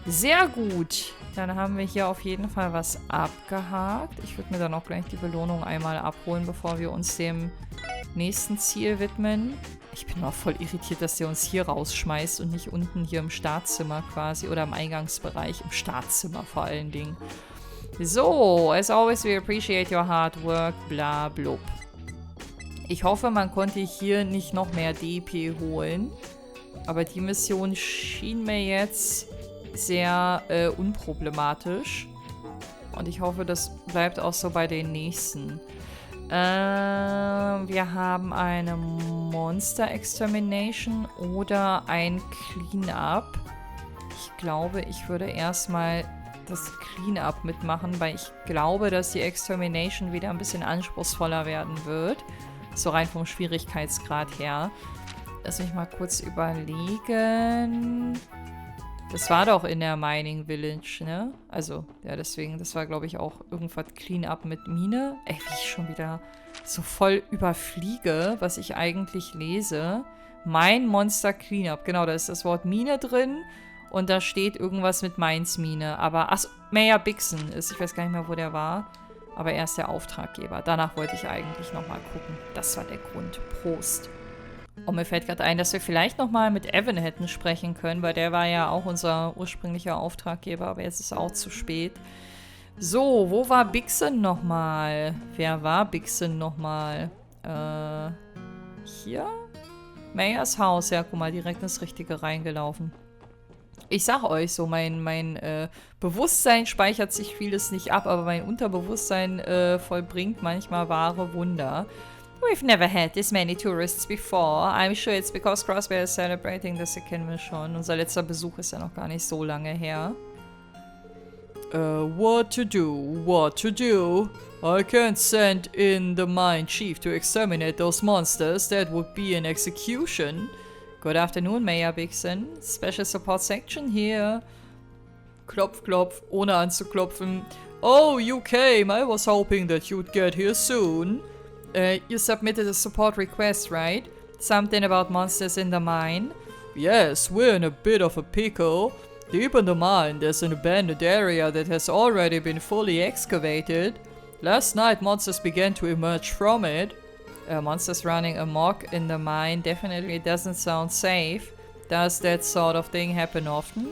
Sehr gut. Dann haben wir hier auf jeden Fall was abgehakt. Ich würde mir dann auch gleich die Belohnung einmal abholen, bevor wir uns dem nächsten Ziel widmen. Ich bin auch voll irritiert, dass der uns hier rausschmeißt und nicht unten hier im Startzimmer quasi oder im Eingangsbereich, im Startzimmer vor allen Dingen. So, as always, we appreciate your hard work, bla blub. Ich hoffe, man konnte hier nicht noch mehr DP holen. Aber die Mission schien mir jetzt sehr unproblematisch. Und ich hoffe, das bleibt auch so bei den nächsten. Wir haben eine Monster Extermination oder ein Cleanup. Ich glaube, ich würde erstmal das Cleanup mitmachen, weil ich glaube, dass die Extermination wieder ein bisschen anspruchsvoller werden wird. So rein vom Schwierigkeitsgrad her. Lass mich mal kurz überlegen. Das war doch in der Mining Village, ne? Also, ja, deswegen, das war, glaube ich, auch irgendwas Clean-Up mit Mine. Ey, wie ich schon wieder so voll überfliege, was ich eigentlich lese. Mein Monster Clean-Up. Genau, da ist das Wort Mine drin. Und da steht irgendwas mit Mines Mine. Aber, achso, MEHR Bixen ist. Ich weiß gar nicht mehr, wo der war. Aber er ist der Auftraggeber. Danach wollte ich eigentlich nochmal gucken. Das war der Grund. Prost. Und mir fällt gerade ein, dass wir vielleicht nochmal mit Evan hätten sprechen können, weil der war ja auch unser ursprünglicher Auftraggeber, aber jetzt ist es auch zu spät. So, wo war Bixen nochmal? Wer war Bixen nochmal? Hier? MEHRs Haus. Ja, guck mal, direkt ins Richtige reingelaufen. Ich sag euch so, mein Bewusstsein speichert sich vieles nicht ab, aber mein Unterbewusstsein vollbringt manchmal wahre Wunder. We've never had this many tourists before. I'm sure it's because Crossbear is celebrating. Das erkennen wir schon. Unser letzter Besuch ist ja noch gar nicht so lange her. What to do? What to do? I can't send in the mine chief to exterminate those monsters. That would be an execution. Good afternoon, MEHR Bixen. Special Support Section here. Klopf, klopf, ohne anzuklopfen. Oh, you came. I was hoping that you'd get here soon. You submitted a support request, right? Something about monsters in the mine? Yes, we're in a bit of a pickle. Deep in the mine, there's an abandoned area that has already been fully excavated. Last night, monsters began to emerge from it. Monsters running amok in the mine definitely doesn't sound safe. Does that sort of thing happen often?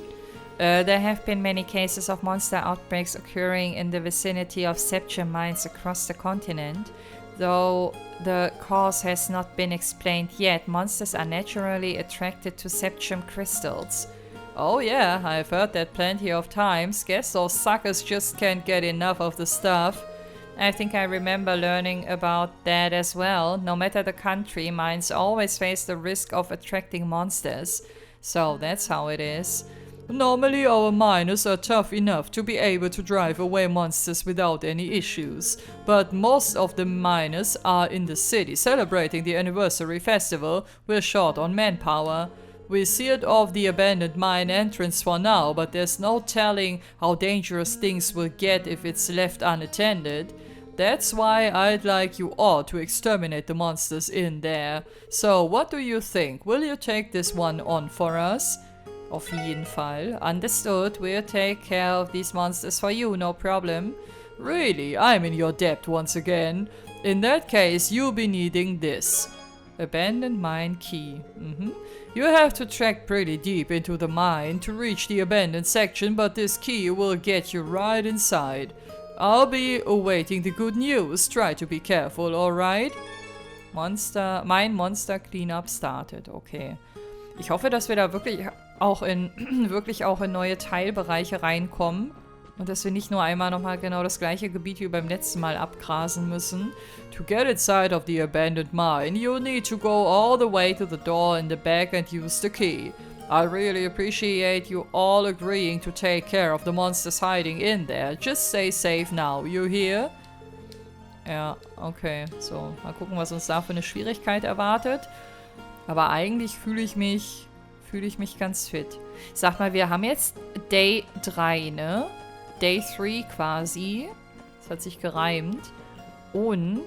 There have been many cases of monster outbreaks occurring in the vicinity of septium mines across the continent. Though the cause has not been explained yet, monsters are naturally attracted to septium crystals. Oh yeah, I've heard that plenty of times. Guess those suckers just can't get enough of the stuff. I think I remember learning about that as well. No matter the country, mines always face the risk of attracting monsters. So that's how it is. Normally our miners are tough enough to be able to drive away monsters without any issues. But most of the miners are in the city celebrating the anniversary festival. We're short on manpower. We sealed off the abandoned mine entrance for now, but there's no telling how dangerous things will get if it's left unattended. That's why I'd like you all to exterminate the monsters in there. So, what do you think? Will you take this one on for us? Auf jeden Fall. Understood. We'll take care of these monsters for you, no problem. Really? I'm in your debt once again. In that case, you'll be needing this. Abandoned mine key. You have to trek pretty deep into the mine to reach the abandoned section, but this key will get you right inside. I'll be awaiting the good news. Try to be careful, alright? Monster Cleanup started. Okay. Ich hoffe, dass wir da wirklich auch in neue Teilbereiche reinkommen. Und dass wir nicht nur einmal nochmal genau das gleiche Gebiet wie beim letzten Mal abgrasen müssen. To get inside of the abandoned mine, you'll need to go all the way to the door in the back and use the key. I really appreciate you all agreeing to take care of the monsters hiding in there. Just stay safe now, you hear? Ja, okay. So, mal gucken, was uns da für eine Schwierigkeit erwartet. Aber eigentlich fühle ich mich ganz fit. Sag mal, wir haben jetzt Day 3, ne? Day 3 quasi. Das hat sich gereimt. Und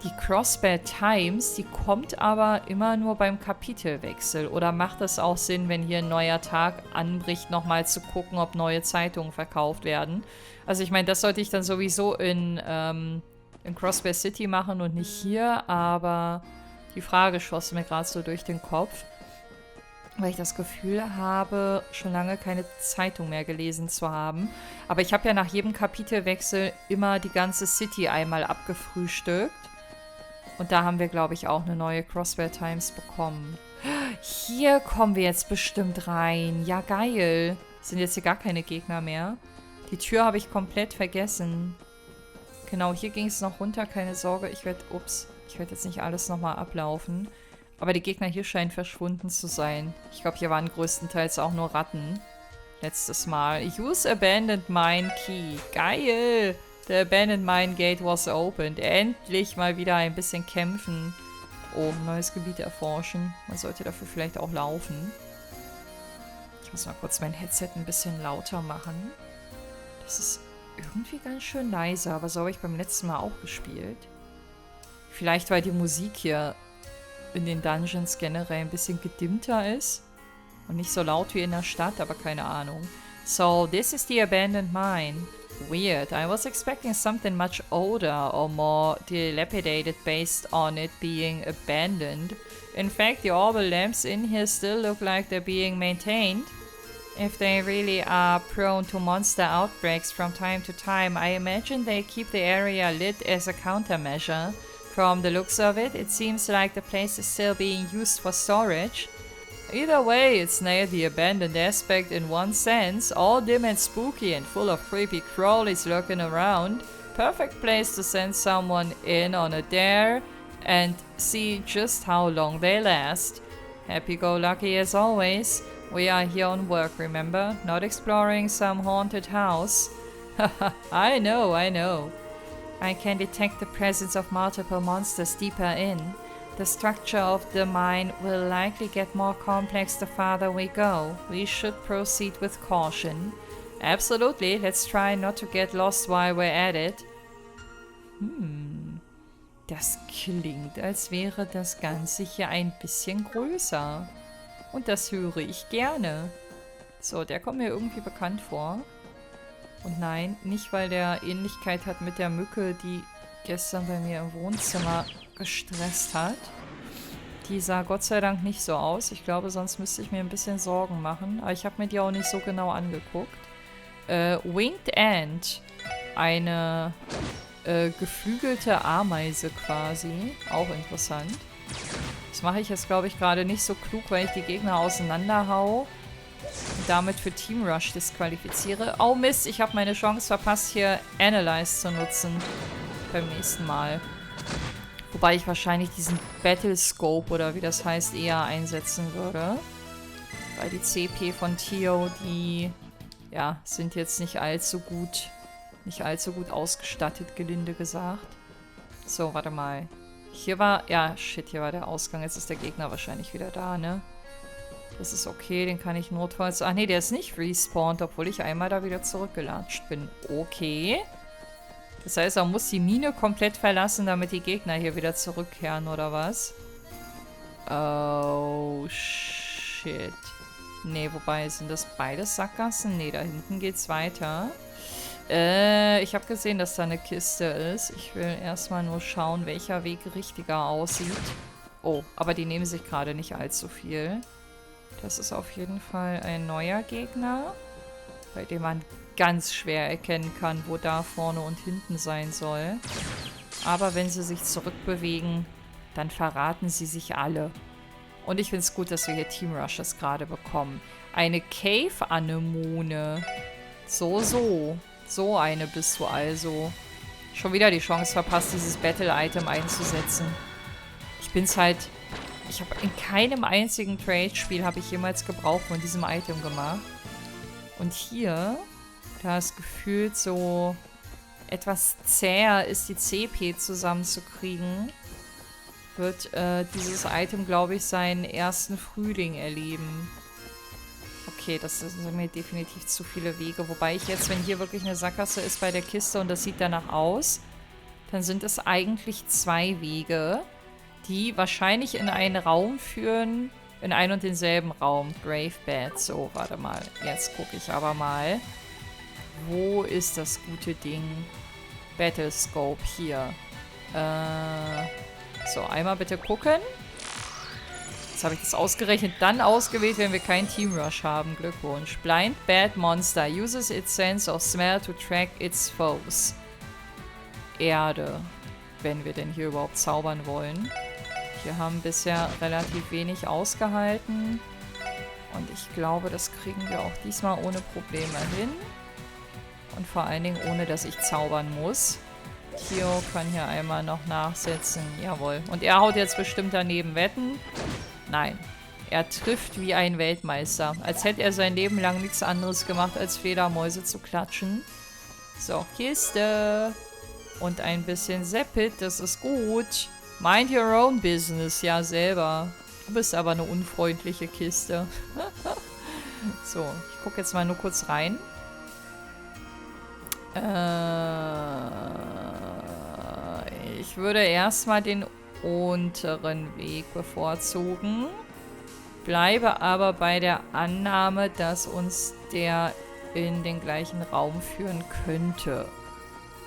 die Crossbed Times, die kommt aber immer nur beim Kapitelwechsel. Oder macht es auch Sinn, wenn hier ein neuer Tag anbricht, nochmal zu gucken, ob neue Zeitungen verkauft werden? Also ich meine, das sollte ich dann sowieso in Crossbed City machen und nicht hier. Aber die Frage schoss mir gerade so durch den Kopf. Weil ich das Gefühl habe, schon lange keine Zeitung mehr gelesen zu haben. Aber ich habe ja nach jedem Kapitelwechsel immer die ganze City einmal abgefrühstückt. Und da haben wir, glaube ich, auch eine neue Crossbed Times bekommen. Hier kommen wir jetzt bestimmt rein. Ja, geil. Sind jetzt hier gar keine Gegner mehr. Die Tür habe ich komplett vergessen. Genau, hier ging es noch runter. Keine Sorge, ich werde jetzt nicht alles nochmal ablaufen. Aber die Gegner hier scheinen verschwunden zu sein. Ich glaube, hier waren größtenteils auch nur Ratten. Letztes Mal. Use Abandoned Mine Key. Geil! The Abandoned Mine Gate was opened. Endlich mal wieder ein bisschen kämpfen. Oh, neues Gebiet erforschen. Man sollte dafür vielleicht auch laufen. Ich muss mal kurz mein Headset ein bisschen lauter machen. Das ist irgendwie ganz schön leise, aber so habe ich beim letzten Mal auch gespielt. Vielleicht, weil die Musik hier in den Dungeons generell ein bisschen gedimmter ist. Und nicht so laut wie in der Stadt, aber keine Ahnung. So, this is the abandoned mine. Weird. I was expecting something much older or more dilapidated based on it being abandoned. In fact, the orbital lamps in here still look like they're being maintained. If they really are prone to monster outbreaks from time to time, I imagine they keep the area lit as a countermeasure. From the looks of it, it seems like the place is still being used for storage. Either way, it's nailed the abandoned aspect in one sense, all dim and spooky and full of creepy crawlies lurking around. Perfect place to send someone in on a dare and see just how long they last. Happy-go-lucky as always. We are here on work, remember? Not exploring some haunted house. Haha, I know. I can detect the presence of multiple monsters deeper in. The structure of the mine will likely get more complex the farther we go. We should proceed with caution. Absolutely, let's try not to get lost while we're at it. Das klingt, als wäre das Ganze hier ein bisschen größer. Und das höre ich gerne. So, der kommt mir irgendwie bekannt vor. Und nein, nicht weil der Ähnlichkeit hat mit der Mücke, die gestern bei mir im Wohnzimmer gestresst hat. Die sah Gott sei Dank nicht so aus. Ich glaube, sonst müsste ich mir ein bisschen Sorgen machen. Aber ich habe mir die auch nicht so genau angeguckt. Winged Ant. Eine geflügelte Ameise quasi. Auch interessant. Das mache ich jetzt, glaube ich, gerade nicht so klug, weil ich die Gegner auseinanderhau. Und damit für Team Rush disqualifiziere. Oh Mist, ich habe meine Chance verpasst, hier Analyze zu nutzen. Beim nächsten Mal. Wobei ich wahrscheinlich diesen Battle Scope oder wie das heißt eher einsetzen würde. Weil die CP von Theo, die ja, sind jetzt nicht allzu gut ausgestattet, gelinde gesagt. So, warte mal. Hier war, ja, shit, hier war der Ausgang. Jetzt ist der Gegner wahrscheinlich wieder da, ne? Das ist okay, den kann ich notfalls... Ach nee, der ist nicht respawned, obwohl ich einmal da wieder zurückgelatscht bin. Okay. Das heißt, man muss die Mine komplett verlassen, damit die Gegner hier wieder zurückkehren, oder was? Oh, shit. Nee, wobei, sind das beides Sackgassen? Nee, da hinten geht's weiter. Ich habe gesehen, dass da eine Kiste ist. Ich will erstmal nur schauen, welcher Weg richtiger aussieht. Oh, aber die nehmen sich gerade nicht allzu viel. Das ist auf jeden Fall ein neuer Gegner, bei dem man ganz schwer erkennen kann, wo da vorne und hinten sein soll. Aber wenn sie sich zurückbewegen, dann verraten sie sich alle. Und ich finde es gut, dass wir hier Team Rushes gerade bekommen. Eine Cave-Anemone. So eine bist du also. Schon wieder die Chance verpasst, dieses Battle-Item einzusetzen. Ich bin's halt... Ich habe in keinem einzigen Trade-Spiel habe ich jemals Gebrauch von diesem Item gemacht. Und hier, da es gefühlt so etwas zäher ist, die CP zusammenzukriegen, wird dieses Item, glaube ich, seinen ersten Frühling erleben. Okay, das sind mir definitiv zu viele Wege. Wobei ich jetzt, wenn hier wirklich eine Sackgasse ist bei der Kiste und das sieht danach aus, dann sind es eigentlich 2 Wege, die wahrscheinlich in einen Raum führen, in einen und denselben Raum. Grave Bed. So, warte mal. Jetzt gucke ich aber mal. Wo ist das gute Ding? Battle Scope, hier. So, einmal bitte gucken. Jetzt habe ich das ausgerechnet dann ausgewählt, wenn wir keinen Team Rush haben. Glückwunsch. Blind Bad Monster uses its sense of smell to track its foes. Erde. Wenn wir denn hier überhaupt zaubern wollen. Wir haben bisher relativ wenig ausgehalten. Und ich glaube, das kriegen wir auch diesmal ohne Probleme hin. Und vor allen Dingen ohne, dass ich zaubern muss. Kyo kann hier einmal noch nachsetzen. Jawohl. Und er haut jetzt bestimmt daneben Wetten. Nein. Er trifft wie ein Weltmeister. Als hätte er sein Leben lang nichts anderes gemacht, als Fledermäuse zu klatschen. So, Kiste. Und ein bisschen Seppet, das ist gut. Mind your own business, ja selber. Du bist aber eine unfreundliche Kiste. So, ich gucke jetzt mal nur kurz rein. Ich würde erstmal den unteren Weg bevorzugen. Bleibe aber bei der Annahme, dass uns der in den gleichen Raum führen könnte.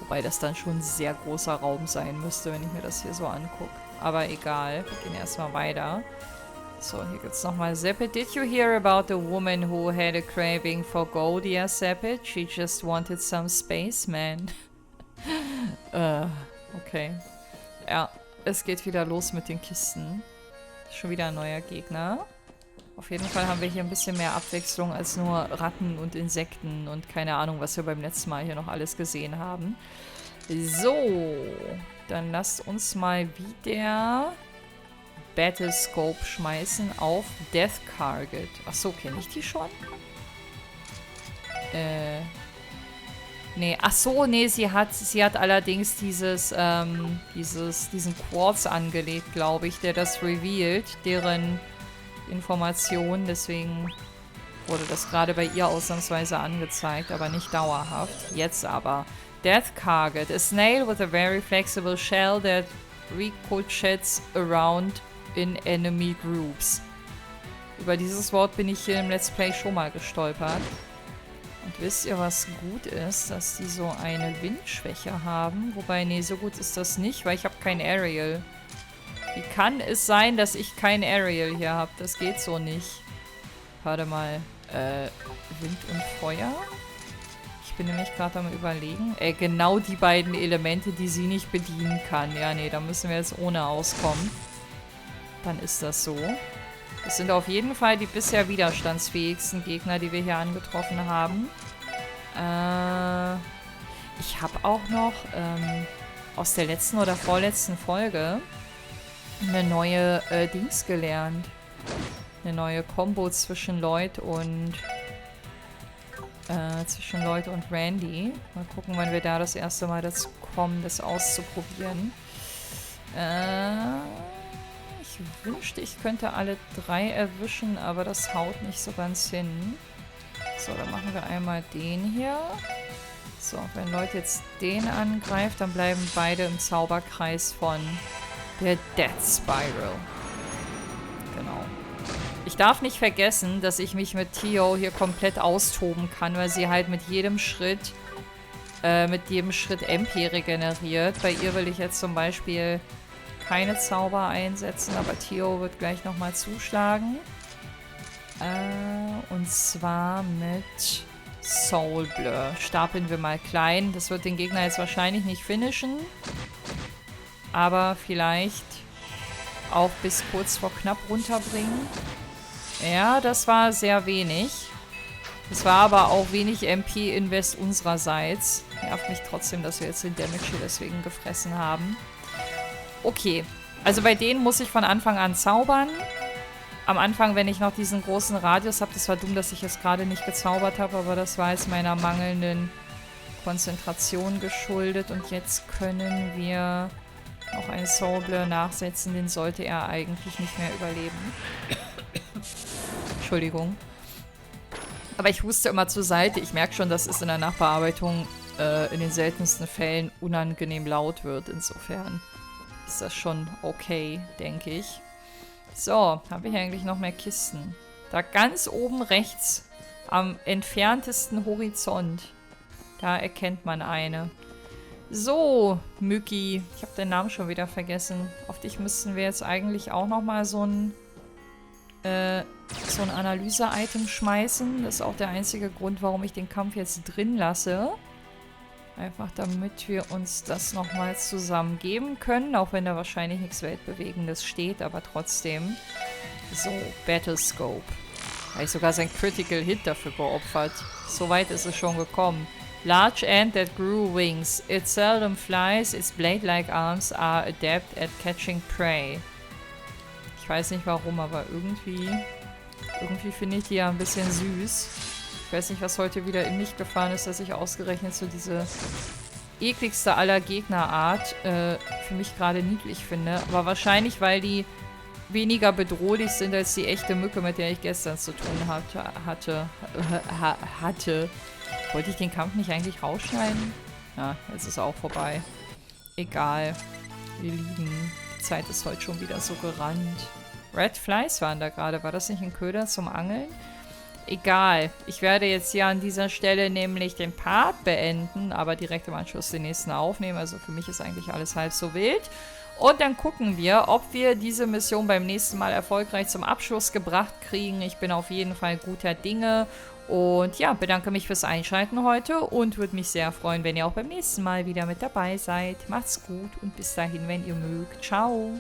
Wobei das dann schon ein sehr großer Raum sein müsste, wenn ich mir das hier so angucke. Aber egal, wir gehen erstmal weiter. So, hier gibt's nochmal Seppet. Did you hear about the woman who had a craving for gold? Yeah, Seppet. She just wanted some spaceman. Okay. Ja, es geht wieder los mit den Kisten. Schon wieder ein neuer Gegner. Auf jeden Fall haben wir hier ein bisschen mehr Abwechslung als nur Ratten und Insekten und keine Ahnung, was wir beim letzten Mal hier noch alles gesehen haben. So, dann lasst uns mal wieder Battlescope schmeißen auf Death Target. Achso, kenne ich die schon? Nee, achso, nee, sie hat allerdings diesen Quartz angelegt, glaube ich, der das revealed, deren Informationen, deswegen wurde das gerade bei ihr ausnahmsweise angezeigt, aber nicht dauerhaft. Jetzt aber. Death Target. A snail with a very flexible shell that ricochets around in enemy groups. Über dieses Wort bin ich hier im Let's Play schon mal gestolpert. Und wisst ihr, was gut ist? Dass die so eine Windschwäche haben. Wobei, nee, so gut ist das nicht, weil ich habe kein Aerial. Wie kann es sein, dass ich kein Aerial hier habe? Das geht so nicht. Warte mal. Wind und Feuer? Ich bin nämlich gerade am Überlegen. Genau die beiden Elemente, die sie nicht bedienen kann. Ja, nee, da müssen wir jetzt ohne auskommen. Dann ist das so. Das sind auf jeden Fall die bisher widerstandsfähigsten Gegner, die wir hier angetroffen haben. Ich habe auch noch aus der letzten oder vorletzten Folge eine neue Dings gelernt. Eine neue Combo zwischen Lloyd und Randy. Mal gucken, wann wir da das erste Mal dazu kommen, das auszuprobieren. Ich wünschte, ich könnte alle 3 erwischen, aber das haut nicht so ganz hin. So, dann machen wir einmal den hier. So, wenn Leute jetzt den angreift, dann bleiben beide im Zauberkreis von der Death Spiral. Genau. Ich darf nicht vergessen, dass ich mich mit Theo hier komplett austoben kann, weil sie halt mit jedem Schritt MP regeneriert. Bei ihr will ich jetzt zum Beispiel keine Zauber einsetzen, aber Theo wird gleich nochmal zuschlagen. Und zwar mit Soul Blur. Stapeln wir mal klein. Das wird den Gegner jetzt wahrscheinlich nicht finishen. Aber vielleicht auch bis kurz vor knapp runterbringen. Ja, das war sehr wenig. Das war aber auch wenig MP-Invest unsererseits. Nervt mich trotzdem, dass wir jetzt den Damage hier deswegen gefressen haben. Okay, also bei denen muss ich von Anfang an zaubern. Am Anfang, wenn ich noch diesen großen Radius habe, das war dumm, dass ich es gerade nicht gezaubert habe, aber das war jetzt meiner mangelnden Konzentration geschuldet. Und jetzt können wir noch einen Soul Blur nachsetzen, den sollte er eigentlich nicht mehr überleben. Entschuldigung. Aber ich huste immer zur Seite. Ich merke schon, dass es in der Nachbearbeitung in den seltensten Fällen unangenehm laut wird. Insofern ist das schon okay, denke ich. So, habe ich eigentlich noch mehr Kisten? Da ganz oben rechts, am entferntesten Horizont, da erkennt man eine. So, Mücki, ich habe den Namen schon wieder vergessen. Auf dich müssten wir jetzt eigentlich auch nochmal so ein Analyse-Item schmeißen. Das ist auch der einzige Grund, warum ich den Kampf jetzt drin lasse. Einfach damit wir uns das nochmal zusammen geben können, auch wenn da wahrscheinlich nichts Weltbewegendes steht, aber trotzdem. So, Battlescope. Da habe ich sogar sein Critical Hit dafür geopfert. So weit ist es schon gekommen. Large ant that grew wings. It seldom flies. Its blade-like arms are adept at catching prey. Ich weiß nicht warum, aber irgendwie finde ich die ja ein bisschen süß. Ich weiß nicht, was heute wieder in mich gefahren ist, dass ich ausgerechnet so diese ekligste aller Gegnerart für mich gerade niedlich finde. Aber wahrscheinlich, weil die weniger bedrohlich sind als die echte Mücke, mit der ich gestern zu tun hatte. Wollte ich den Kampf nicht eigentlich rausschneiden? Ja, jetzt ist auch vorbei. Egal. Wir lieben. Die Zeit ist heute schon wieder so gerannt. Red Flies waren da gerade. War das nicht ein Köder zum Angeln? Egal. Ich werde jetzt hier an dieser Stelle nämlich den Part beenden, aber direkt im Anschluss den nächsten aufnehmen. Also für mich ist eigentlich alles halb so wild. Und dann gucken wir, ob wir diese Mission beim nächsten Mal erfolgreich zum Abschluss gebracht kriegen. Ich bin auf jeden Fall guter Dinge. Und ja, bedanke mich fürs Einschalten heute und würde mich sehr freuen, wenn ihr auch beim nächsten Mal wieder mit dabei seid. Macht's gut und bis dahin, wenn ihr mögt. Ciao!